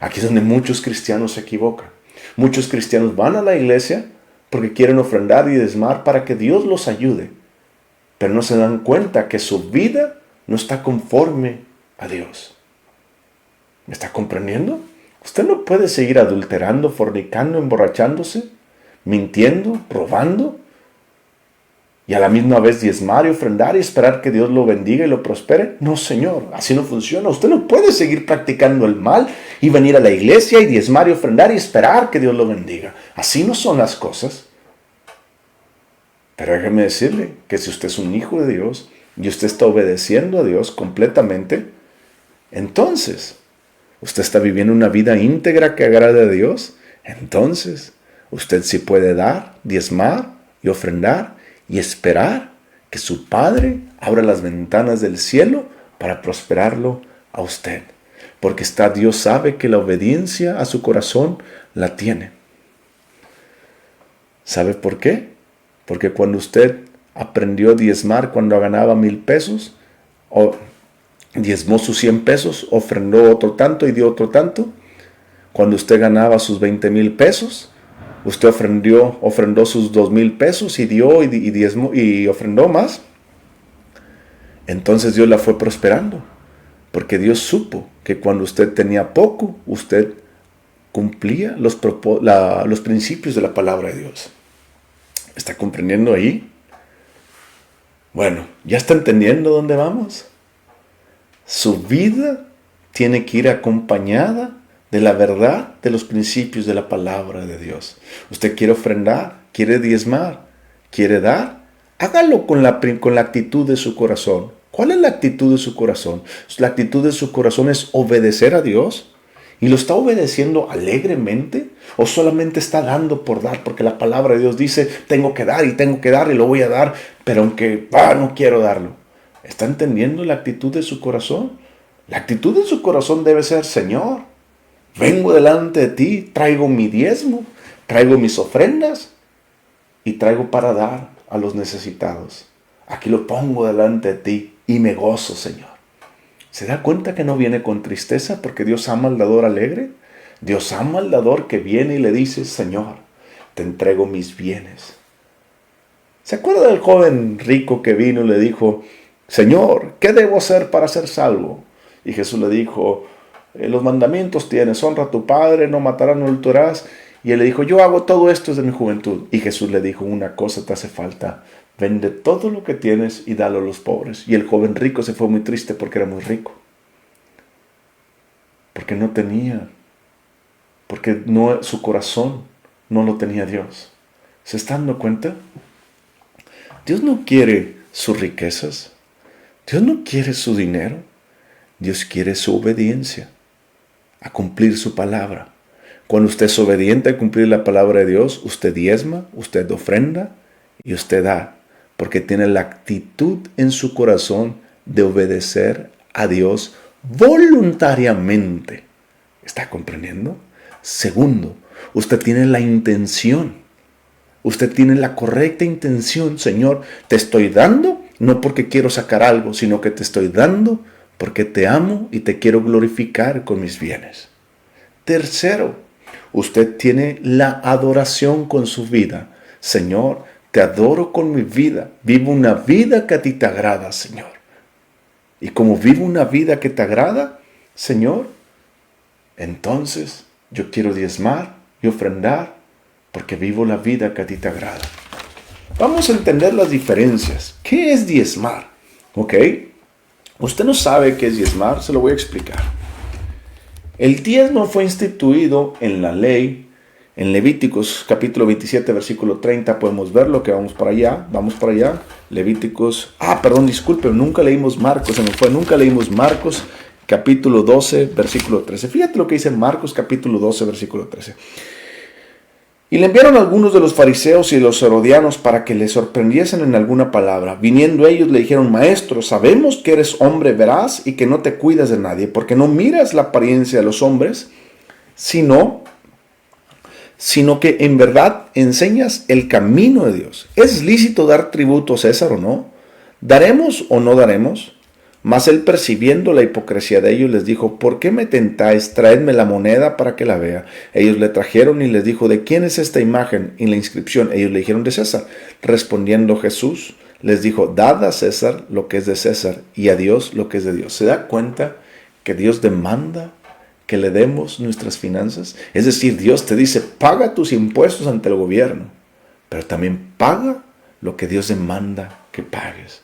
Aquí es donde muchos cristianos se equivocan. Muchos cristianos van a la iglesia porque quieren ofrendar y diezmar para que Dios los ayude. Pero no se dan cuenta que su vida no está conforme a Dios. ¿Me está comprendiendo? Usted no puede seguir adulterando, fornicando, emborrachándose, mintiendo, robando, y a la misma vez diezmar y ofrendar y esperar que Dios lo bendiga y lo prospere. No, Señor, así no funciona. Usted no puede seguir practicando el mal y venir a la iglesia y diezmar y ofrendar y esperar que Dios lo bendiga. Así no son las cosas. Pero déjeme decirle que si usted es un hijo de Dios y usted está obedeciendo a Dios completamente, entonces usted está viviendo una vida íntegra que agrade a Dios. Entonces usted sí puede dar, diezmar y ofrendar y esperar que su Padre abra las ventanas del cielo para prosperarlo a usted. Porque Dios sabe que la obediencia a su corazón la tiene. ¿Sabe por qué? Porque cuando usted aprendió a diezmar cuando ganaba 1,000 pesos, o diezmó sus 100 pesos, ofrendó otro tanto y dio otro tanto. Cuando usted ganaba sus 20,000 pesos, usted ofrendó sus 2,000 pesos y dio y diezmó y ofrendó más. Entonces Dios la fue prosperando. Porque Dios supo que cuando usted tenía poco, usted cumplía los principios de la palabra de Dios. ¿Está comprendiendo ahí? Bueno, ¿ya está entendiendo dónde vamos? Su vida tiene que ir acompañada de la verdad, de los principios de la palabra de Dios. Usted quiere ofrendar, quiere diezmar, quiere dar, hágalo con la actitud de su corazón. ¿Cuál es la actitud de su corazón? La actitud de su corazón es obedecer a Dios. ¿Y lo está obedeciendo alegremente? ¿O solamente está dando por dar? Porque la palabra de Dios dice, tengo que dar y lo voy a dar, pero aunque no quiero darlo. ¿Está entendiendo la actitud de su corazón? La actitud de su corazón debe ser, Señor, vengo delante de ti, traigo mi diezmo, traigo mis ofrendas y traigo para dar a los necesitados. Aquí lo pongo delante de ti y me gozo, Señor. ¿Se da cuenta que no viene con tristeza porque Dios ama al dador alegre? Dios ama al dador que viene y le dice, Señor, te entrego mis bienes. ¿Se acuerda del joven rico que vino y le dijo, Señor, ¿qué debo hacer para ser salvo? Y Jesús le dijo, los mandamientos tienes, honra a tu padre, no matarás, no adulterarás. Y él le dijo, yo hago todo esto desde mi juventud. Y Jesús le dijo, una cosa te hace falta, vende todo lo que tienes y dalo a los pobres. Y el joven rico se fue muy triste porque era muy rico. Porque no tenía, porque no, su corazón no lo tenía Dios. ¿Se está dando cuenta? Dios no quiere sus riquezas. Dios no quiere su dinero. Dios quiere su obediencia a cumplir su palabra. Cuando usted es obediente a cumplir la palabra de Dios, usted diezma, usted ofrenda y usted da. Porque tiene la actitud en su corazón de obedecer a Dios voluntariamente. ¿Está comprendiendo? Segundo, usted tiene la intención. Usted tiene la correcta intención. Señor, te estoy dando, no porque quiero sacar algo, sino que te estoy dando porque te amo y te quiero glorificar con mis bienes. Tercero, usted tiene la adoración con su vida. Señor, te adoro con mi vida. Vivo una vida que a ti te agrada, Señor. Y como vivo una vida que te agrada, Señor, entonces yo quiero diezmar y ofrendar porque vivo la vida que a ti te agrada. Vamos a entender las diferencias. ¿Qué es diezmar? ¿Ok? Usted no sabe qué es diezmar, se lo voy a explicar. El diezmo fue instituido en la ley, en Levíticos capítulo 27, versículo 30, podemos verlo, que vamos para allá, Levíticos, disculpen, nunca leímos Marcos, nunca leímos Marcos capítulo 12, versículo 13. Fíjate lo que dice Marcos capítulo 12, versículo 13. Y le enviaron algunos de los fariseos y de los herodianos para que le sorprendiesen en alguna palabra. Viniendo ellos le dijeron: Maestro, sabemos que eres hombre veraz y que no te cuidas de nadie, porque no miras la apariencia de los hombres, sino que en verdad enseñas el camino de Dios. ¿Es lícito dar tributo a César o no? ¿Daremos o no daremos? Mas él, percibiendo la hipocresía de ellos, les dijo: ¿Por qué me tentáis? Traedme la moneda para que la vea. Ellos le trajeron y les dijo: ¿De quién es esta imagen y la inscripción? Ellos le dijeron: de César. Respondiendo Jesús, les dijo: Dad a César lo que es de César y a Dios lo que es de Dios. ¿Se da cuenta que Dios demanda que le demos nuestras finanzas? Es decir, Dios te dice: paga tus impuestos ante el gobierno, pero también paga lo que Dios demanda que pagues.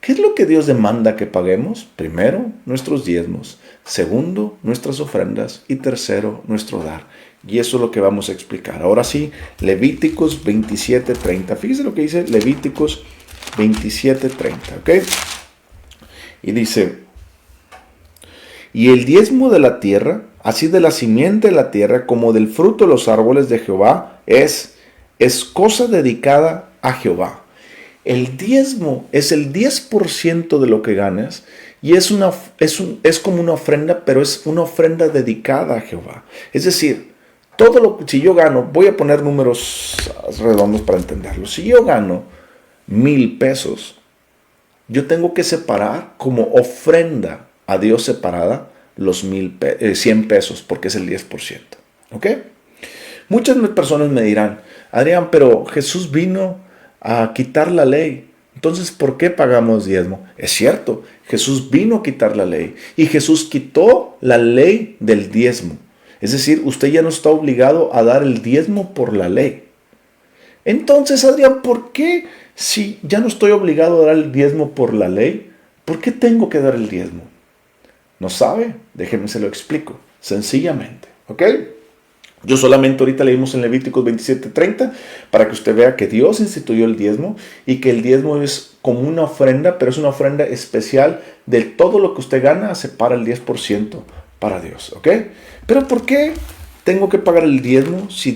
¿Qué es lo que Dios demanda que paguemos? Primero, nuestros diezmos. Segundo, nuestras ofrendas. Y tercero, nuestro dar. Y eso es lo que vamos a explicar. Ahora sí, Levíticos 27:30. Fíjese lo que dice Levíticos 27:30. ¿Ok? Y dice: Y el diezmo de la tierra, así de la simiente de la tierra como del fruto de los árboles de Jehová, es cosa dedicada a Jehová. El diezmo es el 10% de lo que ganas y es como una ofrenda, pero es una ofrenda dedicada a Jehová. Es decir, si yo gano, voy a poner números redondos para entenderlo. Si yo gano 1,000 pesos, yo tengo que separar como ofrenda a Dios separada los 100 pesos, porque es el 10%. ¿Ok? Muchas personas me dirán: Adrián, pero Jesús vino a quitar la ley. Entonces, ¿por qué pagamos diezmo? Es cierto, Jesús vino a quitar la ley. Y Jesús quitó la ley del diezmo. Es decir, usted ya no está obligado a dar el diezmo por la ley. Entonces, Adrián, ¿por qué si ya no estoy obligado a dar el diezmo por la ley, por qué tengo que dar el diezmo? ¿No sabe? Déjenme se lo explico. Sencillamente. ¿Ok? Yo solamente ahorita leímos en Levíticos 27:30 para que usted vea que Dios instituyó el diezmo y que el diezmo es como una ofrenda, pero es una ofrenda especial. De todo lo que usted gana, separa el 10% para Dios. ¿Ok? Pero ¿por qué tengo que pagar el diezmo si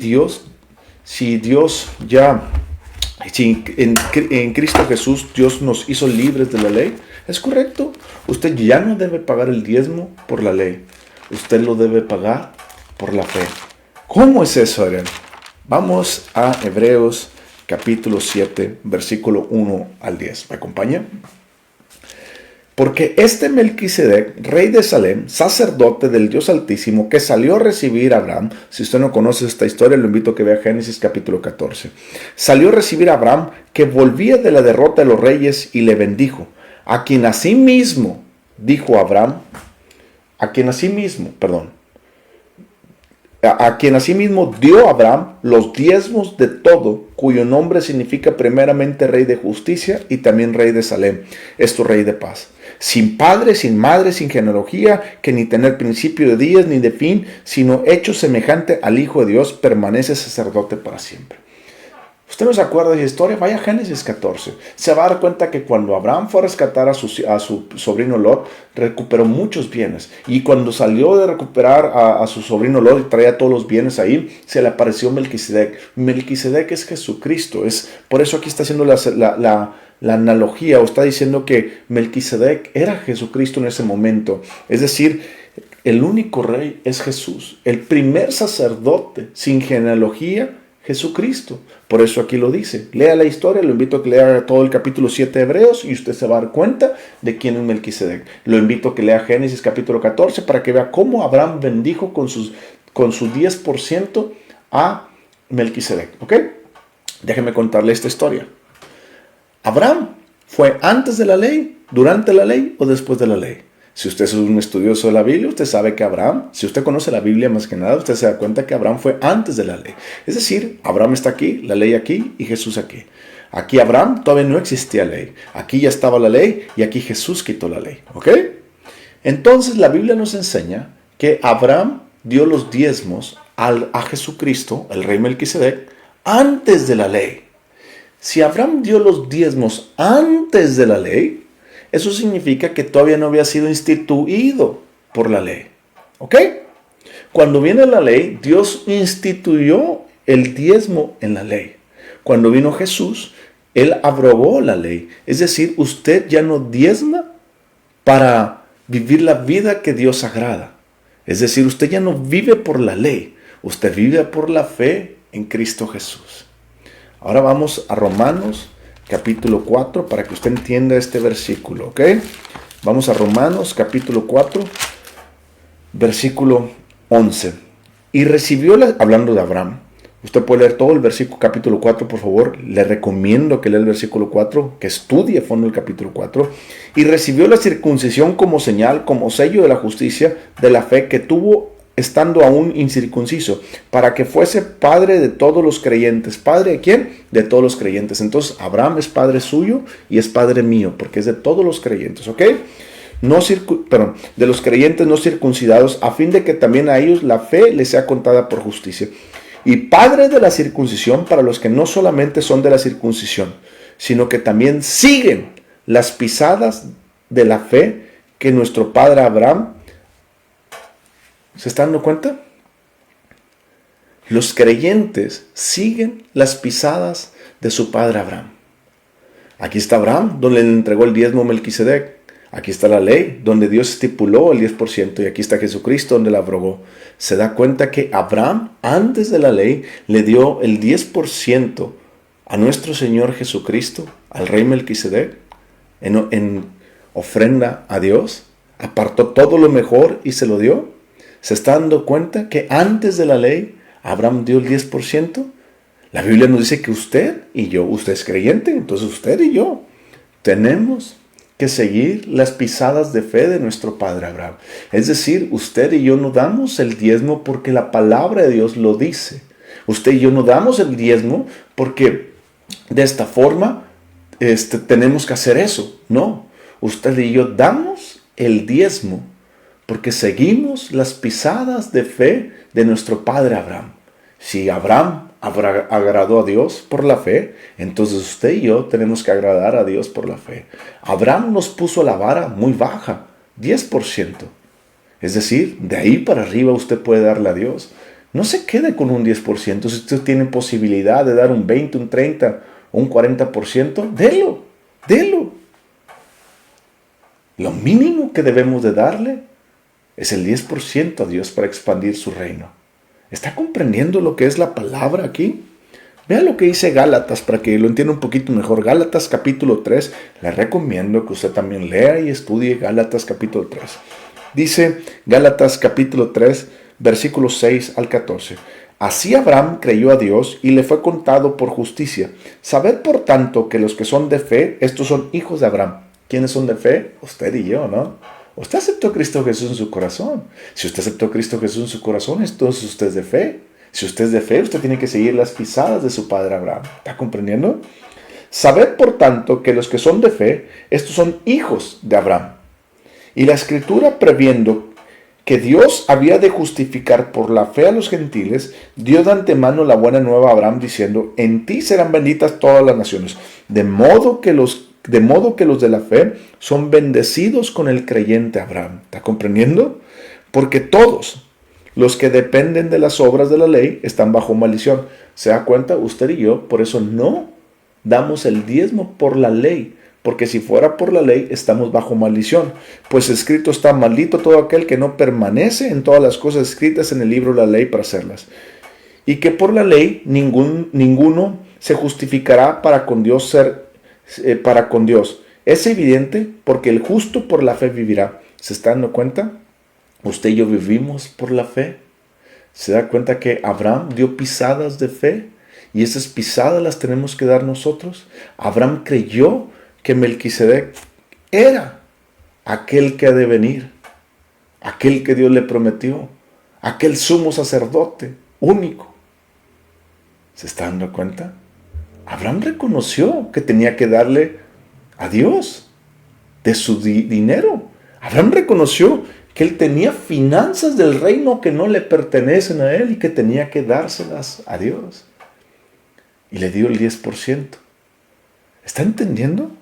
en Cristo Jesús Dios nos hizo libres de la ley? Es correcto. Usted ya no debe pagar el diezmo por la ley. Usted lo debe pagar por la fe. ¿Cómo es eso, Adrián? Vamos a Hebreos capítulo 7, versículo 1 al 10. ¿Me acompaña? Porque este Melquisedec, rey de Salem, sacerdote del Dios Altísimo, que salió a recibir a Abraham, si usted no conoce esta historia, lo invito a que vea Génesis capítulo 14. Salió a recibir a Abraham, que volvía de la derrota de los reyes, y le bendijo. A quien asimismo a quien asimismo dio a Abraham los diezmos de todo, cuyo nombre significa primeramente rey de justicia y también rey de Salem, esto rey de paz. Sin padre, sin madre, sin genealogía, que ni tener principio de días ni de fin, sino hecho semejante al Hijo de Dios, permanece sacerdote para siempre. Usted no se acuerda de la historia, vaya a Génesis 14. Se va a dar cuenta que cuando Abraham fue a rescatar a su sobrino Lot, recuperó muchos bienes. Y cuando salió de recuperar a su sobrino Lot y traía todos los bienes ahí, se le apareció Melquisedec. Melquisedec es Jesucristo. Por eso aquí está haciendo la analogía, o está diciendo que Melquisedec era Jesucristo en ese momento. Es decir, el único rey es Jesús. El primer sacerdote sin genealogía, Jesucristo. Por eso aquí lo dice. Lea la historia, lo invito a que lea todo el capítulo 7 de Hebreos y usted se va a dar cuenta de quién es Melquisedec. Lo invito a que lea Génesis capítulo 14 para que vea cómo Abraham bendijo con su 10% a Melquisedec. ¿Ok? Déjeme contarle esta historia. Abraham fue antes de la ley, durante la ley o después de la ley. Si usted es un estudioso de la Biblia, usted sabe que Abraham, si usted conoce la Biblia más que nada, usted se da cuenta que Abraham fue antes de la ley. Es decir, Abraham está aquí, la ley aquí y Jesús aquí. Aquí Abraham todavía no existía ley. Aquí ya estaba la ley y aquí Jesús quitó la ley. ¿Ok? Entonces la Biblia nos enseña que Abraham dio los diezmos a Jesucristo, el rey Melquisedec, antes de la ley. Si Abraham dio los diezmos antes de la ley, eso significa que todavía no había sido instituido por la ley. ¿Ok? Cuando viene la ley, Dios instituyó el diezmo en la ley. Cuando vino Jesús, Él abrogó la ley. Es decir, usted ya no diezma para vivir la vida que Dios agrada. Es decir, usted ya no vive por la ley. Usted vive por la fe en Cristo Jesús. Ahora vamos a Romanos capítulo 4, para que usted entienda este versículo, ¿ok? Vamos a Romanos, capítulo 4, versículo 11. Y recibió, hablando de Abraham, usted puede leer todo el versículo, capítulo 4, por favor. Le recomiendo que lea el versículo 4, que estudie a fondo el capítulo 4. Y recibió la circuncisión como señal, como sello de la justicia, de la fe que tuvo estando aún incircunciso, para que fuese padre de todos los creyentes. ¿Padre de quién? De todos los creyentes. Entonces Abraham es padre suyo y es padre mío, porque es de todos los creyentes, ¿ok? De los creyentes no circuncidados, a fin de que también a ellos la fe les sea contada por justicia. Y padre de la circuncisión para los que no solamente son de la circuncisión, sino que también siguen las pisadas de la fe que nuestro padre Abraham. ¿Se están dando cuenta? Los creyentes siguen las pisadas de su padre Abraham. Aquí está Abraham, donde le entregó el diezmo a Melquisedec. Aquí está la ley, donde Dios estipuló el 10%. Y aquí está Jesucristo, donde la abrogó. Se da cuenta que Abraham, antes de la ley, le dio el 10% a nuestro Señor Jesucristo, al rey Melquisedec, en ofrenda a Dios. Apartó todo lo mejor y se lo dio. ¿Se está dando cuenta que antes de la ley Abraham dio el 10%? La Biblia nos dice que usted y yo, usted es creyente, entonces usted y yo tenemos que seguir las pisadas de fe de nuestro padre Abraham. Es decir, usted y yo no damos el diezmo porque la palabra de Dios lo dice. Usted y yo no damos el diezmo porque de esta forma tenemos que hacer eso. No, usted y yo damos el diezmo porque seguimos las pisadas de fe de nuestro padre Abraham. Si Abraham agradó a Dios por la fe, entonces usted y yo tenemos que agradar a Dios por la fe. Abraham nos puso la vara muy baja, 10%. Es decir, de ahí para arriba usted puede darle a Dios. No se quede con un 10%. Si usted tiene posibilidad de dar un 20, un 30 o un 40%, délo. Lo mínimo que debemos de darle es el 10% a Dios para expandir su reino. ¿Está comprendiendo lo que es la palabra aquí? Vea lo que dice Gálatas para que lo entienda un poquito mejor. Gálatas capítulo 3. Le recomiendo que usted también lea y estudie Gálatas capítulo 3. Dice Gálatas capítulo 3, versículos 6 al 14. Así Abraham creyó a Dios y le fue contado por justicia. Sabed por tanto que los que son de fe, estos son hijos de Abraham. ¿Quiénes son de fe? Usted y yo, ¿no? Usted aceptó a Cristo Jesús en su corazón. Si usted aceptó a Cristo Jesús en su corazón, entonces usted es de fe. Si usted es de fe, usted tiene que seguir las pisadas de su padre Abraham. ¿Está comprendiendo? Sabed, por tanto, que los que son de fe, estos son hijos de Abraham. Y la Escritura, previendo que Dios había de justificar por la fe a los gentiles, dio de antemano la buena nueva a Abraham, diciendo, en ti serán benditas todas las naciones. De modo que los de la fe son bendecidos con el creyente Abraham. ¿Está comprendiendo? Porque todos los que dependen de las obras de la ley están bajo maldición. ¿Se da cuenta? Usted y yo, por eso no damos el diezmo por la ley. Porque si fuera por la ley, estamos bajo maldición. Pues escrito está, maldito todo aquel que no permanece en todas las cosas escritas en el libro de la ley para hacerlas. Y que por la ley ninguno se justificará para con Dios Es evidente porque el justo por la fe vivirá. ¿Se está dando cuenta? Usted y yo vivimos por la fe. ¿Se da cuenta que Abraham dio pisadas de fe? Y esas pisadas las tenemos que dar nosotros. Abraham creyó que Melquisedec era aquel que ha de venir, aquel que Dios le prometió, aquel sumo sacerdote único. ¿Se está dando cuenta? Abraham reconoció que tenía que darle a Dios de su dinero. Abraham reconoció que él tenía finanzas del reino que no le pertenecen a él y que tenía que dárselas a Dios. Y le dio el 10%. ¿Está entendiendo?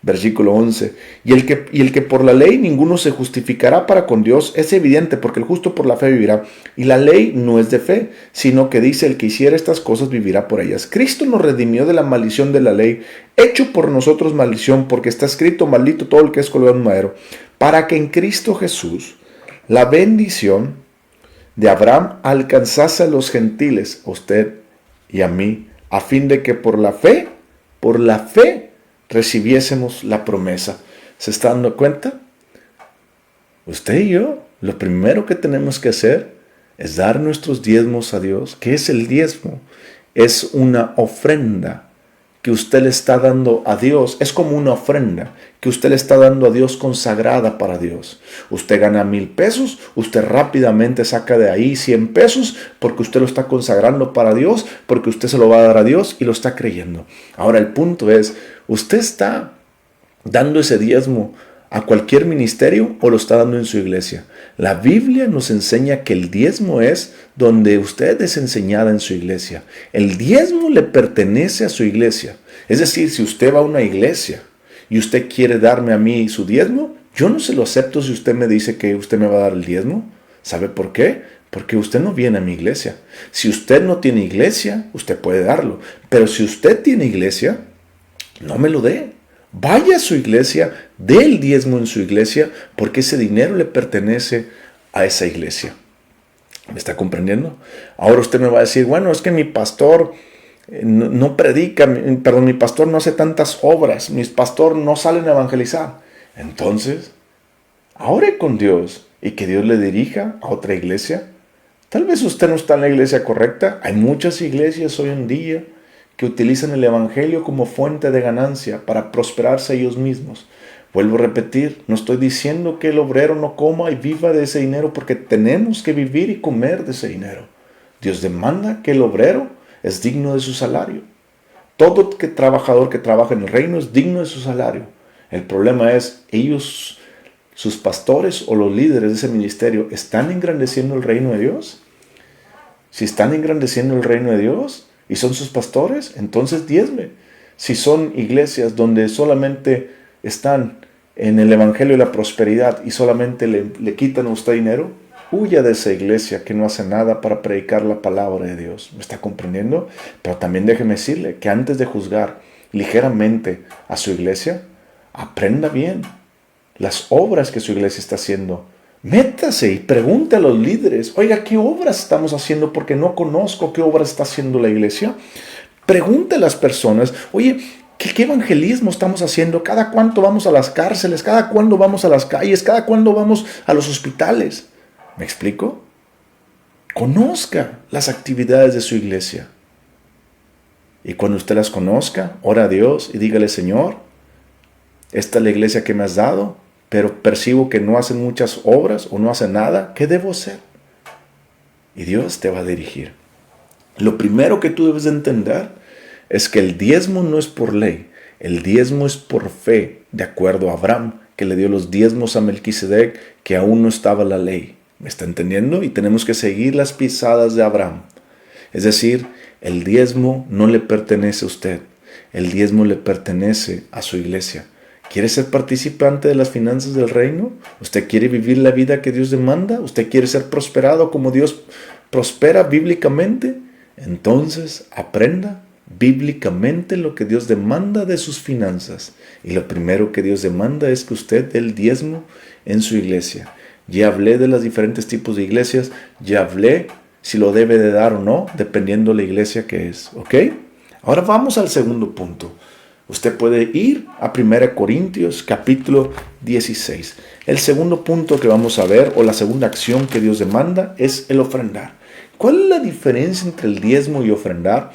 Versículo 11. Y el que por la ley ninguno se justificará para con Dios es evidente, porque el justo por la fe vivirá. Y la ley no es de fe, sino que dice, el que hiciera estas cosas vivirá por ellas. Cristo nos redimió de la maldición de la ley, hecho por nosotros maldición, porque está escrito, maldito todo el que es colgado en un madero, para que en Cristo Jesús la bendición de Abraham alcanzase a los gentiles, a usted y a mí, a fin de que por la fe, recibiésemos la promesa. ¿Se está dando cuenta? Usted y yo, lo primero que tenemos que hacer es dar nuestros diezmos a Dios. ¿Qué es el diezmo? Es una ofrenda que usted le está dando a Dios. Es como una ofrenda que usted le está dando a Dios consagrada para Dios. Usted gana 1,000 pesos, usted rápidamente saca de ahí 100 pesos porque usted lo está consagrando para Dios, porque usted se lo va a dar a Dios y lo está creyendo. Ahora el punto es, ¿usted está dando ese diezmo a cualquier ministerio o lo está dando en su iglesia? La Biblia nos enseña que el diezmo es donde usted es enseñada en su iglesia. El diezmo le pertenece a su iglesia. Es decir, si usted va a una iglesia y usted quiere darme a mí su diezmo, yo no se lo acepto si usted me dice que usted me va a dar el diezmo. ¿Sabe por qué? Porque usted no viene a mi iglesia. Si usted no tiene iglesia, usted puede darlo. Pero si usted tiene iglesia, no me lo dé. Vaya a su iglesia, dé el diezmo en su iglesia, porque ese dinero le pertenece a esa iglesia. ¿Me está comprendiendo? Ahora usted me va a decir, bueno, es que mi pastor no predica, mi pastor no hace tantas obras, mi pastor no sale a evangelizar. Entonces, ore con Dios y que Dios le dirija a otra iglesia. Tal vez usted no está en la iglesia correcta. Hay muchas iglesias hoy en día que utilizan el evangelio como fuente de ganancia para prosperarse ellos mismos. Vuelvo a repetir, no estoy diciendo que el obrero no coma y viva de ese dinero, porque tenemos que vivir y comer de ese dinero. Dios demanda que el obrero es digno de su salario. Todo trabajador que trabaja en el reino es digno de su salario. El problema es, ellos, sus pastores o los líderes de ese ministerio, ¿están engrandeciendo el reino de Dios? Si están engrandeciendo el reino de Dios y son sus pastores, entonces diezme. Si son iglesias donde solamente están en el evangelio de la prosperidad y solamente le quitan a usted dinero, huya de esa iglesia que no hace nada para predicar la palabra de Dios. ¿Me está comprendiendo? Pero también déjeme decirle que antes de juzgar ligeramente a su iglesia, aprenda bien las obras que su iglesia está haciendo. Métase y pregunte a los líderes, oiga, ¿qué obras estamos haciendo? Porque no conozco qué obras está haciendo la iglesia. Pregunte a las personas, oye, ¿qué evangelismo estamos haciendo? ¿Cada cuánto vamos a las cárceles? ¿Cada cuándo vamos a las calles? ¿Cada cuándo vamos a los hospitales? ¿Me explico? Conozca las actividades de su iglesia. Y cuando usted las conozca, ora a Dios y dígale, Señor, esta es la iglesia que me has dado. pero percibo que no hacen muchas obras o no hacen nada. ¿Qué debo hacer? Y Dios te va a dirigir. Lo primero que tú debes de entender es que el diezmo no es por ley. El diezmo es por fe, de acuerdo a Abraham, que le dio los diezmos a Melquisedec, que aún no estaba la ley. ¿Me está entendiendo? Y tenemos que seguir las pisadas de Abraham. Es decir, el diezmo no le pertenece a usted. El diezmo le pertenece a su iglesia. ¿Quiere ser participante de las finanzas del reino? ¿Usted quiere vivir la vida que Dios demanda? ¿Usted quiere ser prosperado como Dios prospera bíblicamente? Entonces aprenda bíblicamente lo que Dios demanda de sus finanzas. Y lo primero que Dios demanda es que usted dé el diezmo en su iglesia. Ya hablé de los diferentes tipos de iglesias. Ya hablé si lo debe de dar o no, dependiendo de la iglesia que es. ¿Ok? Ahora vamos al segundo punto. Usted puede ir a 1 Corintios capítulo 16. El segundo punto que vamos a ver, o la segunda acción que Dios demanda, es el ofrendar. ¿Cuál es la diferencia entre el diezmo y ofrendar?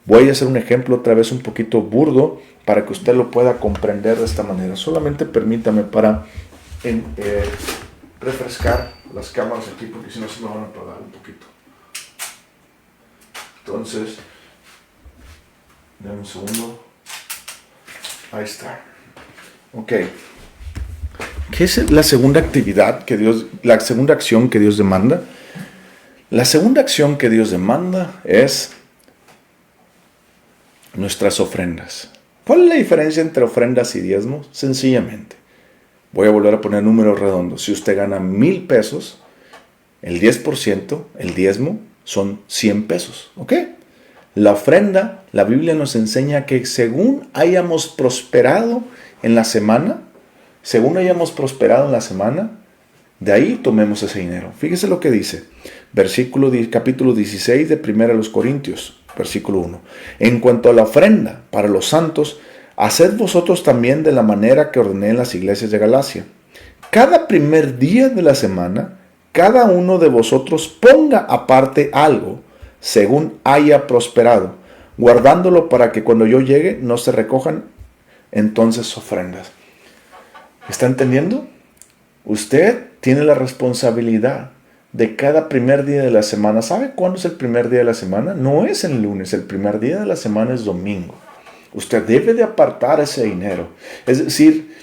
Voy a hacer un ejemplo otra vez un poquito burdo para que usted lo pueda comprender de esta manera. Solamente permítame para refrescar las cámaras aquí, porque si no se me van a apagar un poquito. Entonces, denme un segundo. Ahí está. Ok. ¿Qué es la segunda actividad la segunda acción que Dios demanda? La segunda acción que Dios demanda es nuestras ofrendas. ¿Cuál es la diferencia entre ofrendas y diezmos? Sencillamente, voy a volver a poner números redondos. Si usted gana 1,000 pesos, el 10%, el diezmo, son 100 pesos. ¿Ok? La ofrenda, la Biblia nos enseña que según hayamos prosperado en la semana, de ahí tomemos ese dinero. Fíjese lo que dice, capítulo 16 de 1 Corintios, versículo 1. En cuanto a la ofrenda para los santos, haced vosotros también de la manera que ordené en las iglesias de Galacia. Cada primer día de la semana, cada uno de vosotros ponga aparte algo, según haya prosperado, guardándolo para que cuando yo llegue no se recojan entonces ofrendas. ¿Está entendiendo? Usted tiene la responsabilidad de cada primer día de la semana. ¿Sabe cuándo es el primer día de la semana? No es el lunes, el primer día de la semana es domingo. Usted debe de apartar ese dinero. Es decir,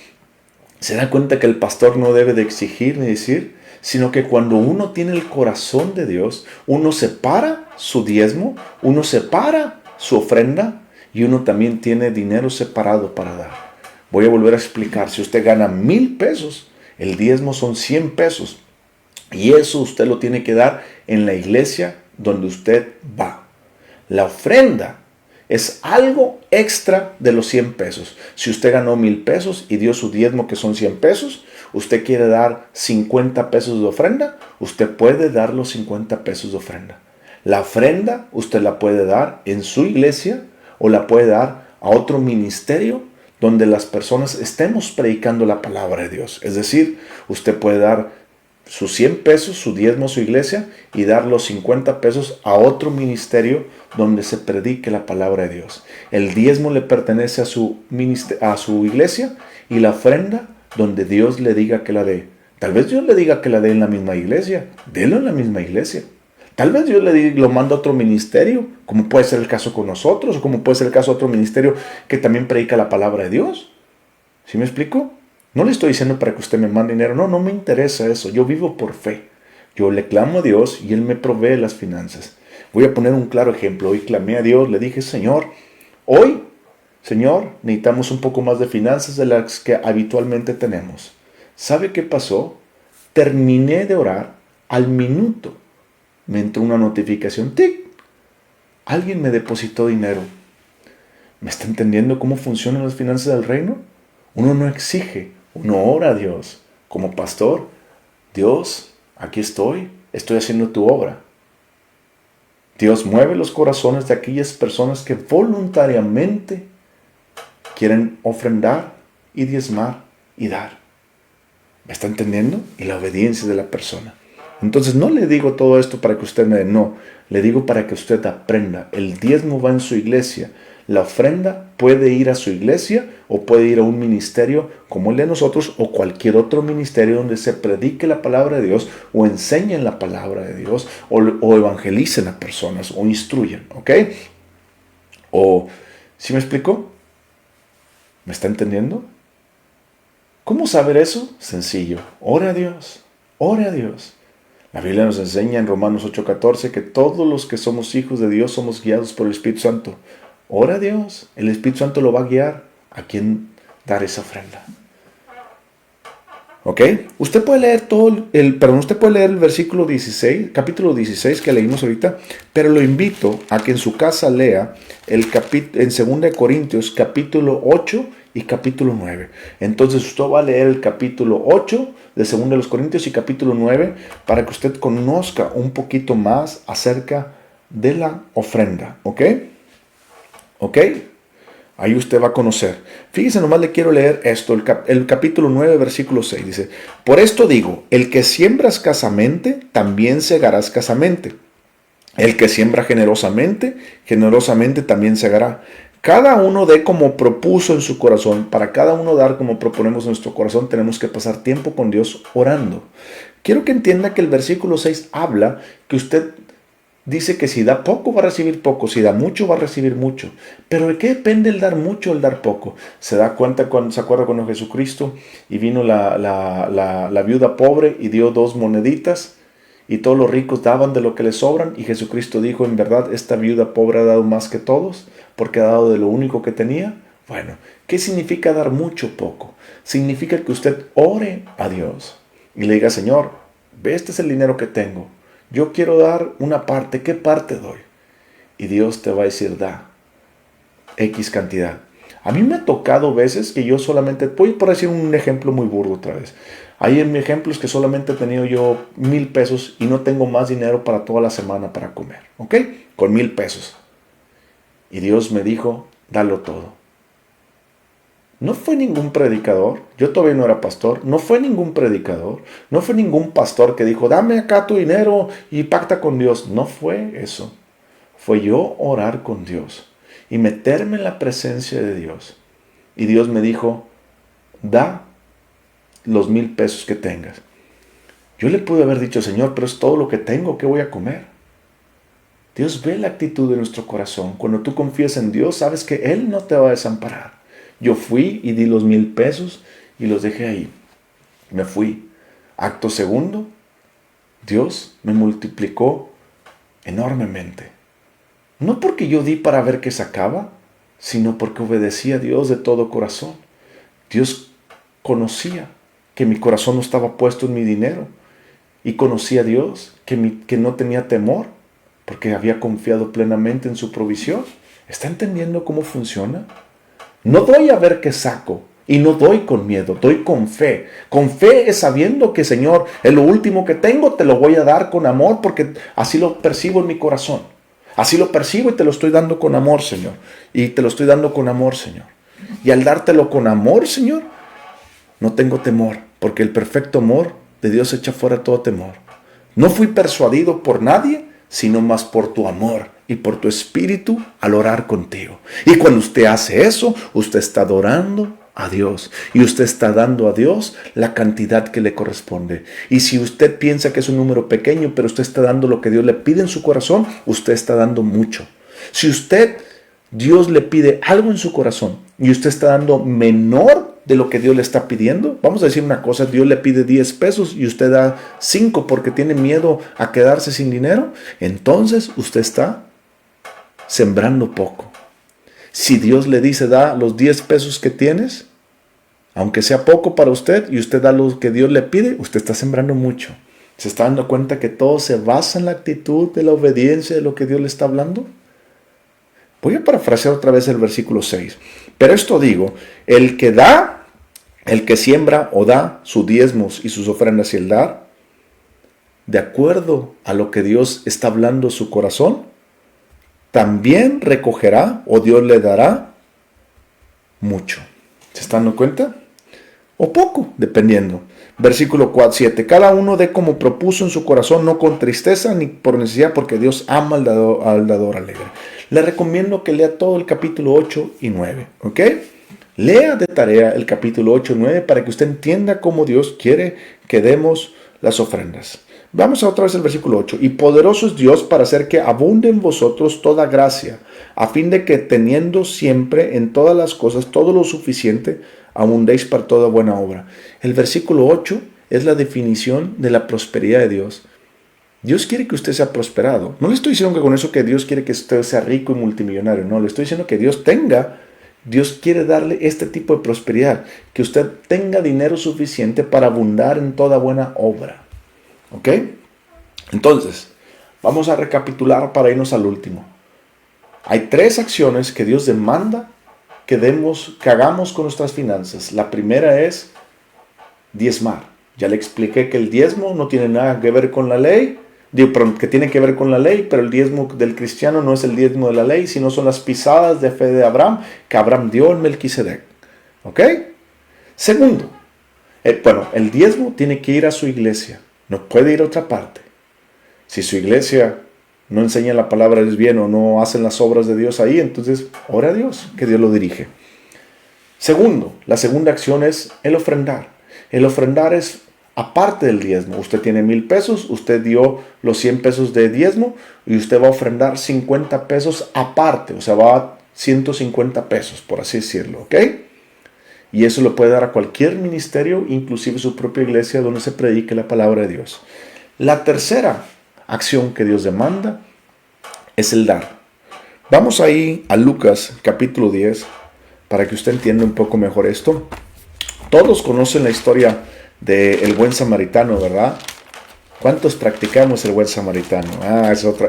se da cuenta que el pastor no debe de exigir ni decir, sino que cuando uno tiene el corazón de Dios, uno separa su diezmo, uno separa su ofrenda y uno también tiene dinero separado para dar. Voy a volver a explicar. Si usted gana 1,000 pesos, el diezmo son 100 pesos. Y eso usted lo tiene que dar en la iglesia donde usted va. La ofrenda es algo extra de los 100 pesos. Si usted ganó 1,000 pesos y dio su diezmo que son 100 pesos, usted quiere dar 50 pesos de ofrenda, usted puede dar los 50 pesos de ofrenda. La ofrenda usted la puede dar en su iglesia o la puede dar a otro ministerio donde las personas estemos predicando la palabra de Dios. Es decir, usted puede dar sus 100 pesos, su diezmo a su iglesia y dar los 50 pesos a otro ministerio donde se predique la palabra de Dios. El diezmo le pertenece a su iglesia y la ofrenda donde Dios le diga que la dé. Tal vez Dios le diga que la dé en la misma iglesia. Délo en la misma iglesia. Tal vez Dios lo manda a otro ministerio, como puede ser el caso con nosotros, o como puede ser el caso de otro ministerio que también predica la palabra de Dios. ¿Sí me explico? No le estoy diciendo para que usted me mande dinero. No me interesa eso. Yo vivo por fe. Yo le clamo a Dios y Él me provee las finanzas. Voy a poner un claro ejemplo. Hoy clamé a Dios, le dije, Señor, necesitamos un poco más de finanzas de las que habitualmente tenemos. ¿Sabe qué pasó? Terminé de orar, al minuto me entró una notificación, ¡tic! Alguien me depositó dinero. ¿Me está entendiendo cómo funcionan las finanzas del reino? Uno no exige, uno ora a Dios. Como pastor, Dios, aquí estoy haciendo tu obra. Dios mueve los corazones de aquellas personas que voluntariamente quieren ofrendar y diezmar y dar. ¿Me está entendiendo? Y la obediencia de la persona. Entonces no le digo todo esto para que usted me dé, no. Le digo para que usted aprenda. El diezmo va en su iglesia. La ofrenda puede ir a su iglesia o puede ir a un ministerio como el de nosotros o cualquier otro ministerio donde se predique la palabra de Dios o enseñen la palabra de Dios o evangelicen a personas o instruyen, ¿ok? O, ¿sí me explico? ¿Me está entendiendo? ¿Cómo saber eso? Sencillo. Ore a Dios. Ore a Dios. La Biblia nos enseña en Romanos 8:14 que todos los que somos hijos de Dios somos guiados por el Espíritu Santo. Ora a Dios. El Espíritu Santo lo va a guiar a quien dar esa ofrenda. ¿Ok? Usted puede leer usted puede leer el versículo 16, capítulo 16 que leímos ahorita, pero lo invito a que en su casa lea en 2 Corintios capítulo 8 y capítulo 9. Entonces usted va a leer el capítulo 8 de 2 Corintios y capítulo 9 para que usted conozca un poquito más acerca de la ofrenda. ¿Ok? ¿Ok? Ahí usted va a conocer. Fíjese, nomás le quiero leer esto, el capítulo 9, versículo 6. Dice, por esto digo, el que siembra escasamente, también segará escasamente. El que siembra generosamente, generosamente también segará. Cada uno dé como propuso en su corazón. Para cada uno dar como proponemos en nuestro corazón, tenemos que pasar tiempo con Dios orando. Quiero que entienda que el versículo 6 habla que usted dice que si da poco va a recibir poco, si da mucho va a recibir mucho. Pero ¿de qué depende el dar mucho o el dar poco? Se acuerda cuando Jesucristo y vino la viuda pobre y dio 2 moneditas y todos los ricos daban de lo que les sobran y Jesucristo dijo, en verdad esta viuda pobre ha dado más que todos porque ha dado de lo único que tenía. Bueno, ¿qué significa dar mucho o poco? Significa que usted ore a Dios y le diga, Señor, ve, este es el dinero que tengo. Yo quiero dar una parte. ¿Qué parte doy? Y Dios te va a decir, da X cantidad. A mí me ha tocado veces que yo solamente, voy por decir un ejemplo muy burdo otra vez. Hay en mi ejemplo es que solamente he tenido yo 1,000 pesos y no tengo más dinero para toda la semana para comer. ¿Ok? Con 1,000 pesos. Y Dios me dijo, dalo todo. No fue ningún predicador, yo todavía no era pastor, no fue ningún predicador, no fue ningún pastor que dijo, dame acá tu dinero y pacta con Dios. No fue eso. Fue yo orar con Dios y meterme en la presencia de Dios. Y Dios me dijo, da los 1,000 pesos que tengas. Yo le pude haber dicho, Señor, pero es todo lo que tengo, ¿qué voy a comer? Dios ve la actitud de nuestro corazón. Cuando tú confías en Dios, sabes que Él no te va a desamparar. Yo fui y di los 1,000 pesos y los dejé ahí. Me fui. Acto segundo, Dios me multiplicó enormemente. No porque yo di para ver qué sacaba, sino porque obedecí a Dios de todo corazón. Dios conocía que mi corazón no estaba puesto en mi dinero. Y conocía a Dios que no tenía temor, porque había confiado plenamente en su provisión. ¿Está entendiendo cómo funciona? No doy a ver qué saco y no doy con miedo, doy con fe. Con fe es sabiendo que, Señor, es lo último que tengo, te lo voy a dar con amor porque así lo percibo en mi corazón. Así lo percibo y te lo estoy dando con amor, Señor. Y te lo estoy dando con amor, Señor. Y al dártelo con amor, Señor, no tengo temor, porque el perfecto amor de Dios echa fuera todo temor. No fui persuadido por nadie, sino más por tu amor y por tu espíritu al orar contigo. Y cuando usted hace eso, usted está adorando a Dios y usted está dando a Dios la cantidad que le corresponde. Y si usted piensa que es un número pequeño, pero usted está dando lo que Dios le pide en su corazón, usted está dando mucho. Si Dios le pide algo en su corazón y usted está dando menor de lo que Dios le está pidiendo, vamos a decir una cosa, Dios le pide 10 pesos y usted da 5 porque tiene miedo a quedarse sin dinero, entonces usted está sembrando poco. Si Dios le dice, da los 10 pesos que tienes, aunque sea poco para usted, y usted da lo que Dios le pide, usted está sembrando mucho. ¿Se está dando cuenta que todo se basa en la actitud de la obediencia de lo que Dios le está hablando? Voy a parafrasear otra vez el versículo 6. Pero esto digo, el que da, el que siembra o da sus diezmos y sus ofrendas y el dar, de acuerdo a lo que Dios está hablando en su corazón, también recogerá o Dios le dará mucho. ¿Se están dando cuenta? O poco, dependiendo. Versículo 7. Cada uno dé como propuso en su corazón, no con tristeza ni por necesidad, porque Dios ama al dador alegre. Le recomiendo que lea todo el capítulo 8 y 9, ¿ok? Lea de tarea el capítulo 8 y 9 para que usted entienda cómo Dios quiere que demos las ofrendas. Vamos a otra vez el versículo 8. Y poderoso es Dios para hacer que abunde en vosotros toda gracia, a fin de que teniendo siempre en todas las cosas todo lo suficiente, abundéis para toda buena obra. El versículo 8 es la definición de la prosperidad de Dios. Dios quiere que usted sea prosperado. No le estoy diciendo que con eso que Dios quiere que usted sea rico y multimillonario. No, le estoy diciendo que Dios quiere darle este tipo de prosperidad. Que usted tenga dinero suficiente para abundar en toda buena obra. ¿Ok? Entonces, vamos a recapitular para irnos al último. Hay 3 acciones que Dios demanda que hagamos con nuestras finanzas. La primera es diezmar. Ya le expliqué que el diezmo no tiene nada que ver con la ley. Que tiene que ver con la ley, pero el diezmo del cristiano no es el diezmo de la ley, sino son las pisadas de fe de Abraham, que Abraham dio en Melquisedec. ¿Ok? Segundo, el diezmo tiene que ir a su iglesia, no puede ir a otra parte. Si su iglesia no enseña la palabra de Dios bien o no hacen las obras de Dios ahí, entonces ora a Dios, que Dios lo dirige. Segundo, la segunda acción es el ofrendar. El ofrendar es aparte del diezmo. Usted tiene 1,000 pesos, usted dio los 100 pesos de diezmo y usted va a ofrendar 50 pesos aparte, o sea, va a 150 pesos, por así decirlo, ¿ok? Y eso lo puede dar a cualquier ministerio, inclusive su propia iglesia donde se predique la palabra de Dios. La tercera acción que Dios demanda es el dar. Vamos ahí a Lucas capítulo 10 para que usted entienda un poco mejor esto. Todos conocen la historia del buen samaritano, ¿verdad? ¿Cuántos practicamos el buen samaritano?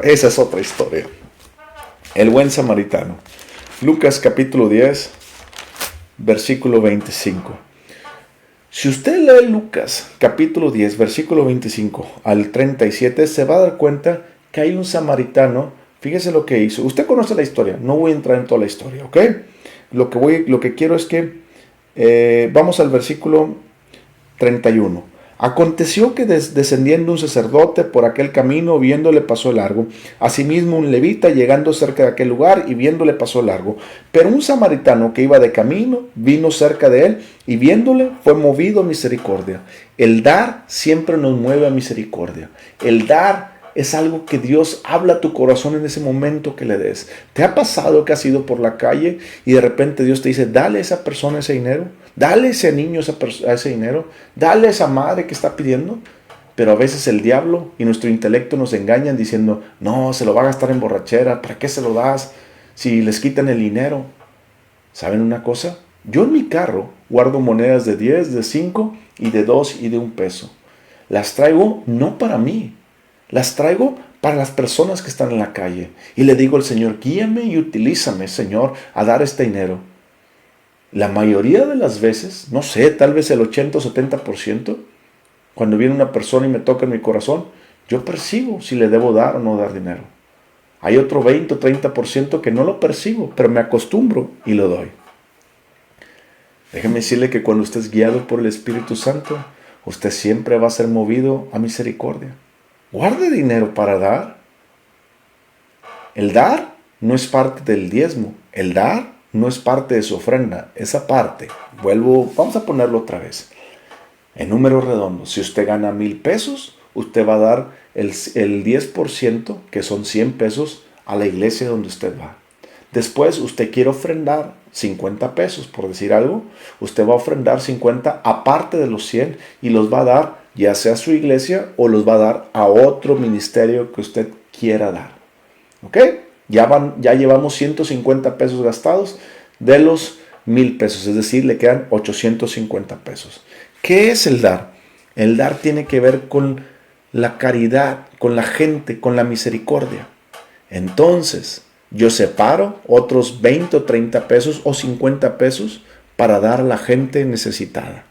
Esa es otra historia. El buen samaritano. Lucas capítulo 10, versículo 25. Si usted lee Lucas capítulo 10, versículo 25 al 37, se va a dar cuenta que hay un samaritano. Fíjese lo que hizo. Usted conoce la historia, no voy a entrar en toda la historia, ¿ok? Lo que quiero es que vamos al versículo 31. Aconteció que descendiendo un sacerdote por aquel camino, viéndole pasó largo. Asimismo un levita llegando cerca de aquel lugar y viéndole pasó largo. Pero un samaritano que iba de camino vino cerca de él y viéndole fue movido a misericordia. El dar siempre nos mueve a misericordia. El dar es algo que Dios habla a tu corazón en ese momento que le des. ¿Te ha pasado que has ido por la calle y de repente Dios te dice, dale a esa persona ese dinero? Dale a ese niño ese dinero. Dale a esa madre que está pidiendo. Pero a veces el diablo y nuestro intelecto nos engañan diciendo, no, se lo va a gastar en borrachera. ¿Para qué se lo das si les quitan el dinero? ¿Saben una cosa? Yo en mi carro guardo monedas de 10, de 5 y de 2 y de 1 peso. Las traigo no para mí. Las traigo para las personas que están en la calle. Y le digo al Señor, guíame y utilízame, Señor, a dar este dinero. La mayoría de las veces, no sé, tal vez el 80 o 70%, cuando viene una persona y me toca en mi corazón, yo percibo si le debo dar o no dar dinero. Hay otro 20 o 30% que no lo percibo, pero me acostumbro y lo doy. Déjeme decirle que cuando usted es guiado por el Espíritu Santo, usted siempre va a ser movido a misericordia. Guarde dinero para dar. El dar no es parte del diezmo. El dar no es parte de su ofrenda. Esa parte, vamos a ponerlo otra vez. En números redondos, si usted gana 1,000 pesos, usted va a dar el 10%, que son 100 pesos, a la iglesia donde usted va. Después, usted quiere ofrendar 50 pesos, por decir algo. Usted va a ofrendar 50 aparte de los 100 y los va a dar ya sea a su iglesia o los va a dar a otro ministerio que usted quiera dar. ¿Ok? Ya llevamos 150 pesos gastados de los 1,000 pesos, es decir, le quedan 850 pesos. ¿Qué es el dar? El dar tiene que ver con la caridad, con la gente, con la misericordia. Entonces, yo separo otros 20 o 30 pesos o 50 pesos para dar a la gente necesitada.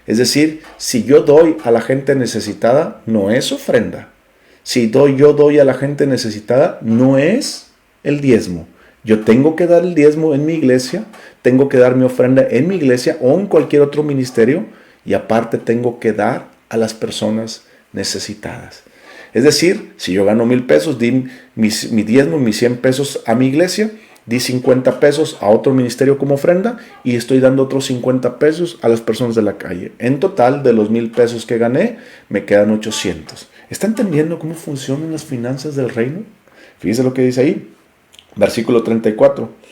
Es decir, si yo doy a la gente necesitada, no es ofrenda. Si yo doy a la gente necesitada, no es el diezmo. Yo tengo que dar el diezmo en mi iglesia, tengo que dar mi ofrenda en mi iglesia o en cualquier otro ministerio y aparte tengo que dar a las personas necesitadas. Es decir, si yo gano 1,000 pesos, di mi diezmo, mis 100 pesos a mi iglesia, di 50 pesos a otro ministerio como ofrenda y estoy dando otros 50 pesos a las personas de la calle. En total, de los 1,000 pesos que gané, me quedan 800. ¿Está entendiendo cómo funcionan las finanzas del reino? Fíjese lo que dice ahí, versículo 34.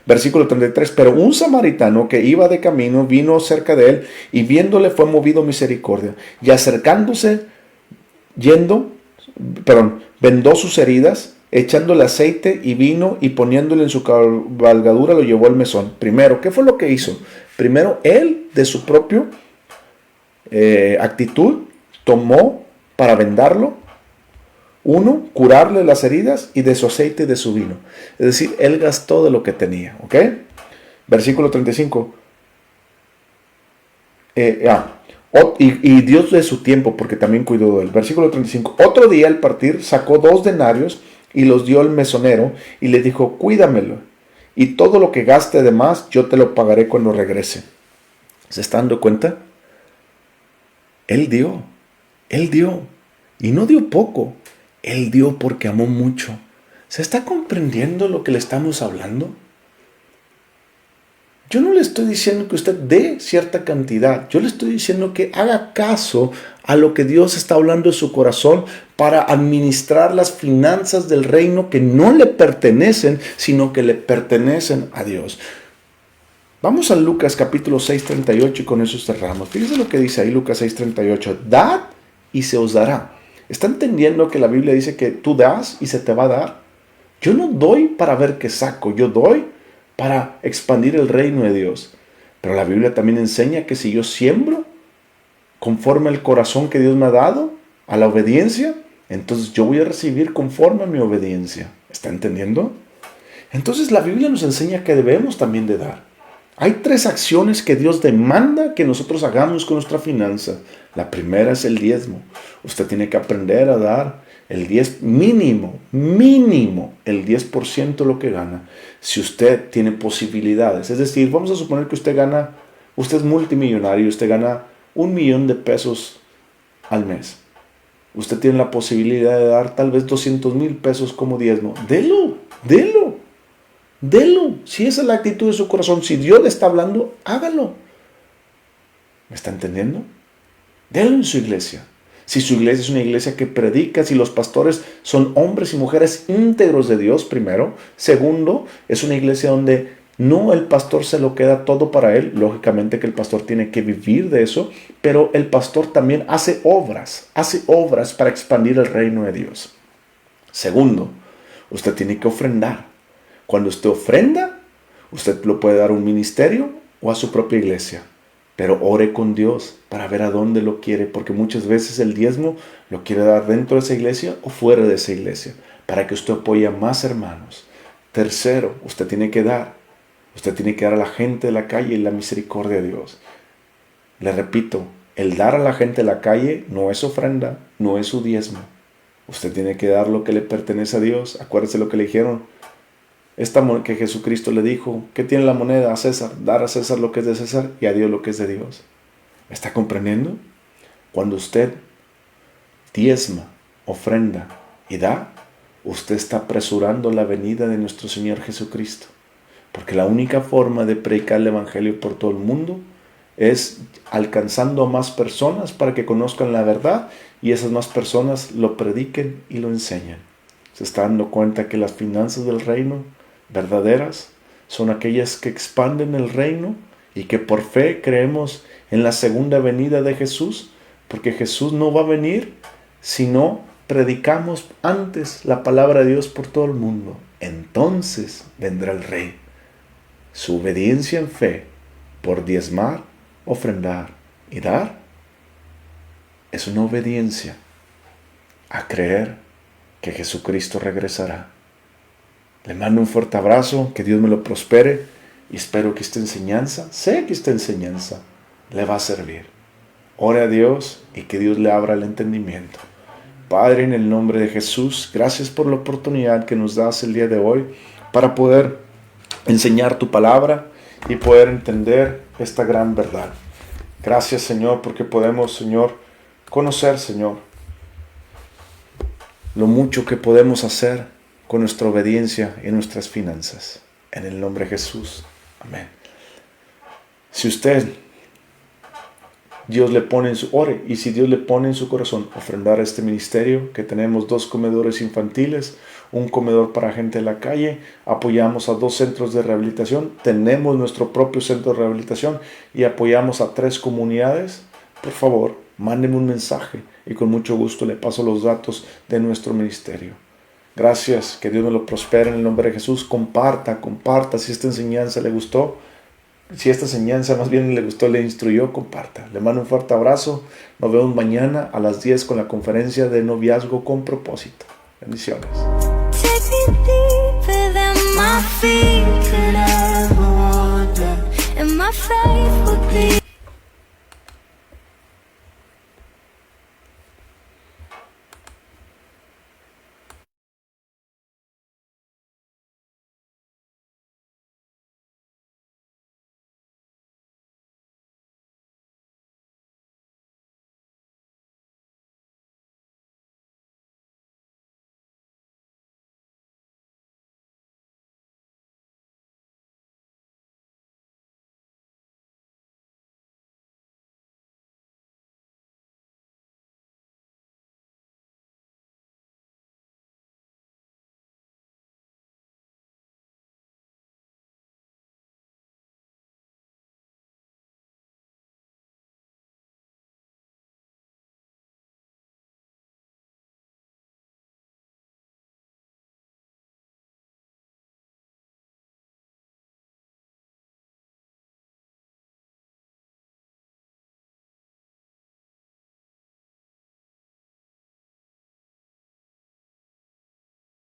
Versículo 33, pero un samaritano que iba de camino vino cerca de él y viéndole fue movido a misericordia y acercándose, vendó sus heridas, echándole aceite y vino y poniéndole en su cabalgadura lo llevó al mesón. Primero, ¿qué fue lo que hizo? Primero, él de su propia actitud tomó para vendarlo. Uno, curarle las heridas y de su aceite y de su vino. Es decir, él gastó de lo que tenía. ¿Ok? Versículo 35. Y Dios de su tiempo, porque también cuidó de él. Versículo 35. Otro día al partir sacó 2 denarios y los dio al mesonero y le dijo, cuídamelo. Y todo lo que gaste de más, yo te lo pagaré cuando regrese. ¿Se está dando cuenta? Él dio. Y no dio poco. Él dio porque amó mucho. ¿Se está comprendiendo lo que le estamos hablando? Yo no le estoy diciendo que usted dé cierta cantidad. Yo le estoy diciendo que haga caso a lo que Dios está hablando en su corazón para administrar las finanzas del reino que no le pertenecen, sino que le pertenecen a Dios. Vamos a Lucas capítulo 6:38 y con eso cerramos. Fíjense lo que dice ahí Lucas 6:38. Dad y se os dará. ¿Está entendiendo que la Biblia dice que tú das y se te va a dar? Yo no doy para ver qué saco, yo doy para expandir el reino de Dios. Pero la Biblia también enseña que si yo siembro conforme al corazón que Dios me ha dado, a la obediencia, entonces yo voy a recibir conforme a mi obediencia. ¿Está entendiendo? Entonces la Biblia nos enseña que debemos también de dar. Hay 3 acciones que Dios demanda que nosotros hagamos con nuestra finanza. La primera es el diezmo. Usted tiene que aprender a dar el 10 mínimo, el 10% de lo que gana. Si usted tiene posibilidades, es decir, vamos a suponer que usted es multimillonario, usted gana $1,000,000 pesos al mes. Usted tiene la posibilidad de dar tal vez 200,000 pesos como diezmo. Delo. Si esa es la actitud de su corazón, si Dios le está hablando, hágalo. ¿Me está entendiendo? Delo en su iglesia. Si su iglesia es una iglesia que predica, si los pastores son hombres y mujeres íntegros de Dios, primero. Segundo, es una iglesia donde no el pastor se lo queda todo para él. Lógicamente que el pastor tiene que vivir de eso, pero el pastor también hace obras para expandir el reino de Dios. Segundo, usted tiene que ofrendar. Cuando usted ofrenda, usted lo puede dar a un ministerio o a su propia iglesia. Pero ore con Dios para ver a dónde lo quiere, porque muchas veces el diezmo lo quiere dar dentro de esa iglesia o fuera de esa iglesia, para que usted apoye a más hermanos. Tercero, usted tiene que dar a la gente de la calle la misericordia de Dios. Le repito, el dar a la gente de la calle no es ofrenda, no es su diezmo. Usted tiene que dar lo que le pertenece a Dios. Acuérdese lo que le dijeron. Que Jesucristo le dijo, ¿qué tiene la moneda? A César, dar a César lo que es de César y a Dios lo que es de Dios. ¿Me está comprendiendo? Cuando usted diezma, ofrenda y da, usted está apresurando la venida de nuestro Señor Jesucristo. Porque la única forma de predicar el Evangelio por todo el mundo es alcanzando a más personas para que conozcan la verdad y esas más personas lo prediquen y lo enseñen. ¿Se está dando cuenta que las finanzas del reino verdaderas son aquellas que expanden el reino y que por fe creemos en la segunda venida de Jesús? Porque Jesús no va a venir si no predicamos antes la palabra de Dios por todo el mundo. Entonces vendrá el Rey. Su obediencia en fe por diezmar, ofrendar y dar es una obediencia a creer que Jesucristo regresará. Le mando un fuerte abrazo, que Dios me lo prospere y espero que esta enseñanza, sé que esta enseñanza le va a servir. Ore a Dios y que Dios le abra el entendimiento. Padre, en el nombre de Jesús, gracias por la oportunidad que nos das el día de hoy para poder enseñar tu palabra y poder entender esta gran verdad. Gracias, Señor, porque podemos, Señor, conocer, Señor, lo mucho que podemos hacer con nuestra obediencia y nuestras finanzas. En el nombre de Jesús. Amén. Si usted, Dios le pone en su ore, y si Dios le pone en su corazón ofrendar a este ministerio, que tenemos 2 comedores infantiles, un comedor para gente de la calle, apoyamos a 2 centros de rehabilitación, tenemos nuestro propio centro de rehabilitación y apoyamos a 3 comunidades, por favor, mándeme un mensaje y con mucho gusto le paso los datos de nuestro ministerio. Gracias, que Dios me lo prospere en el nombre de Jesús. Comparta si esta enseñanza le gustó. Si esta enseñanza más bien le gustó, le instruyó, comparta. Le mando un fuerte abrazo. Nos vemos mañana a las 10 con la conferencia de noviazgo con propósito. Bendiciones. Take me deeper than my feet could ever wander, and my faith would be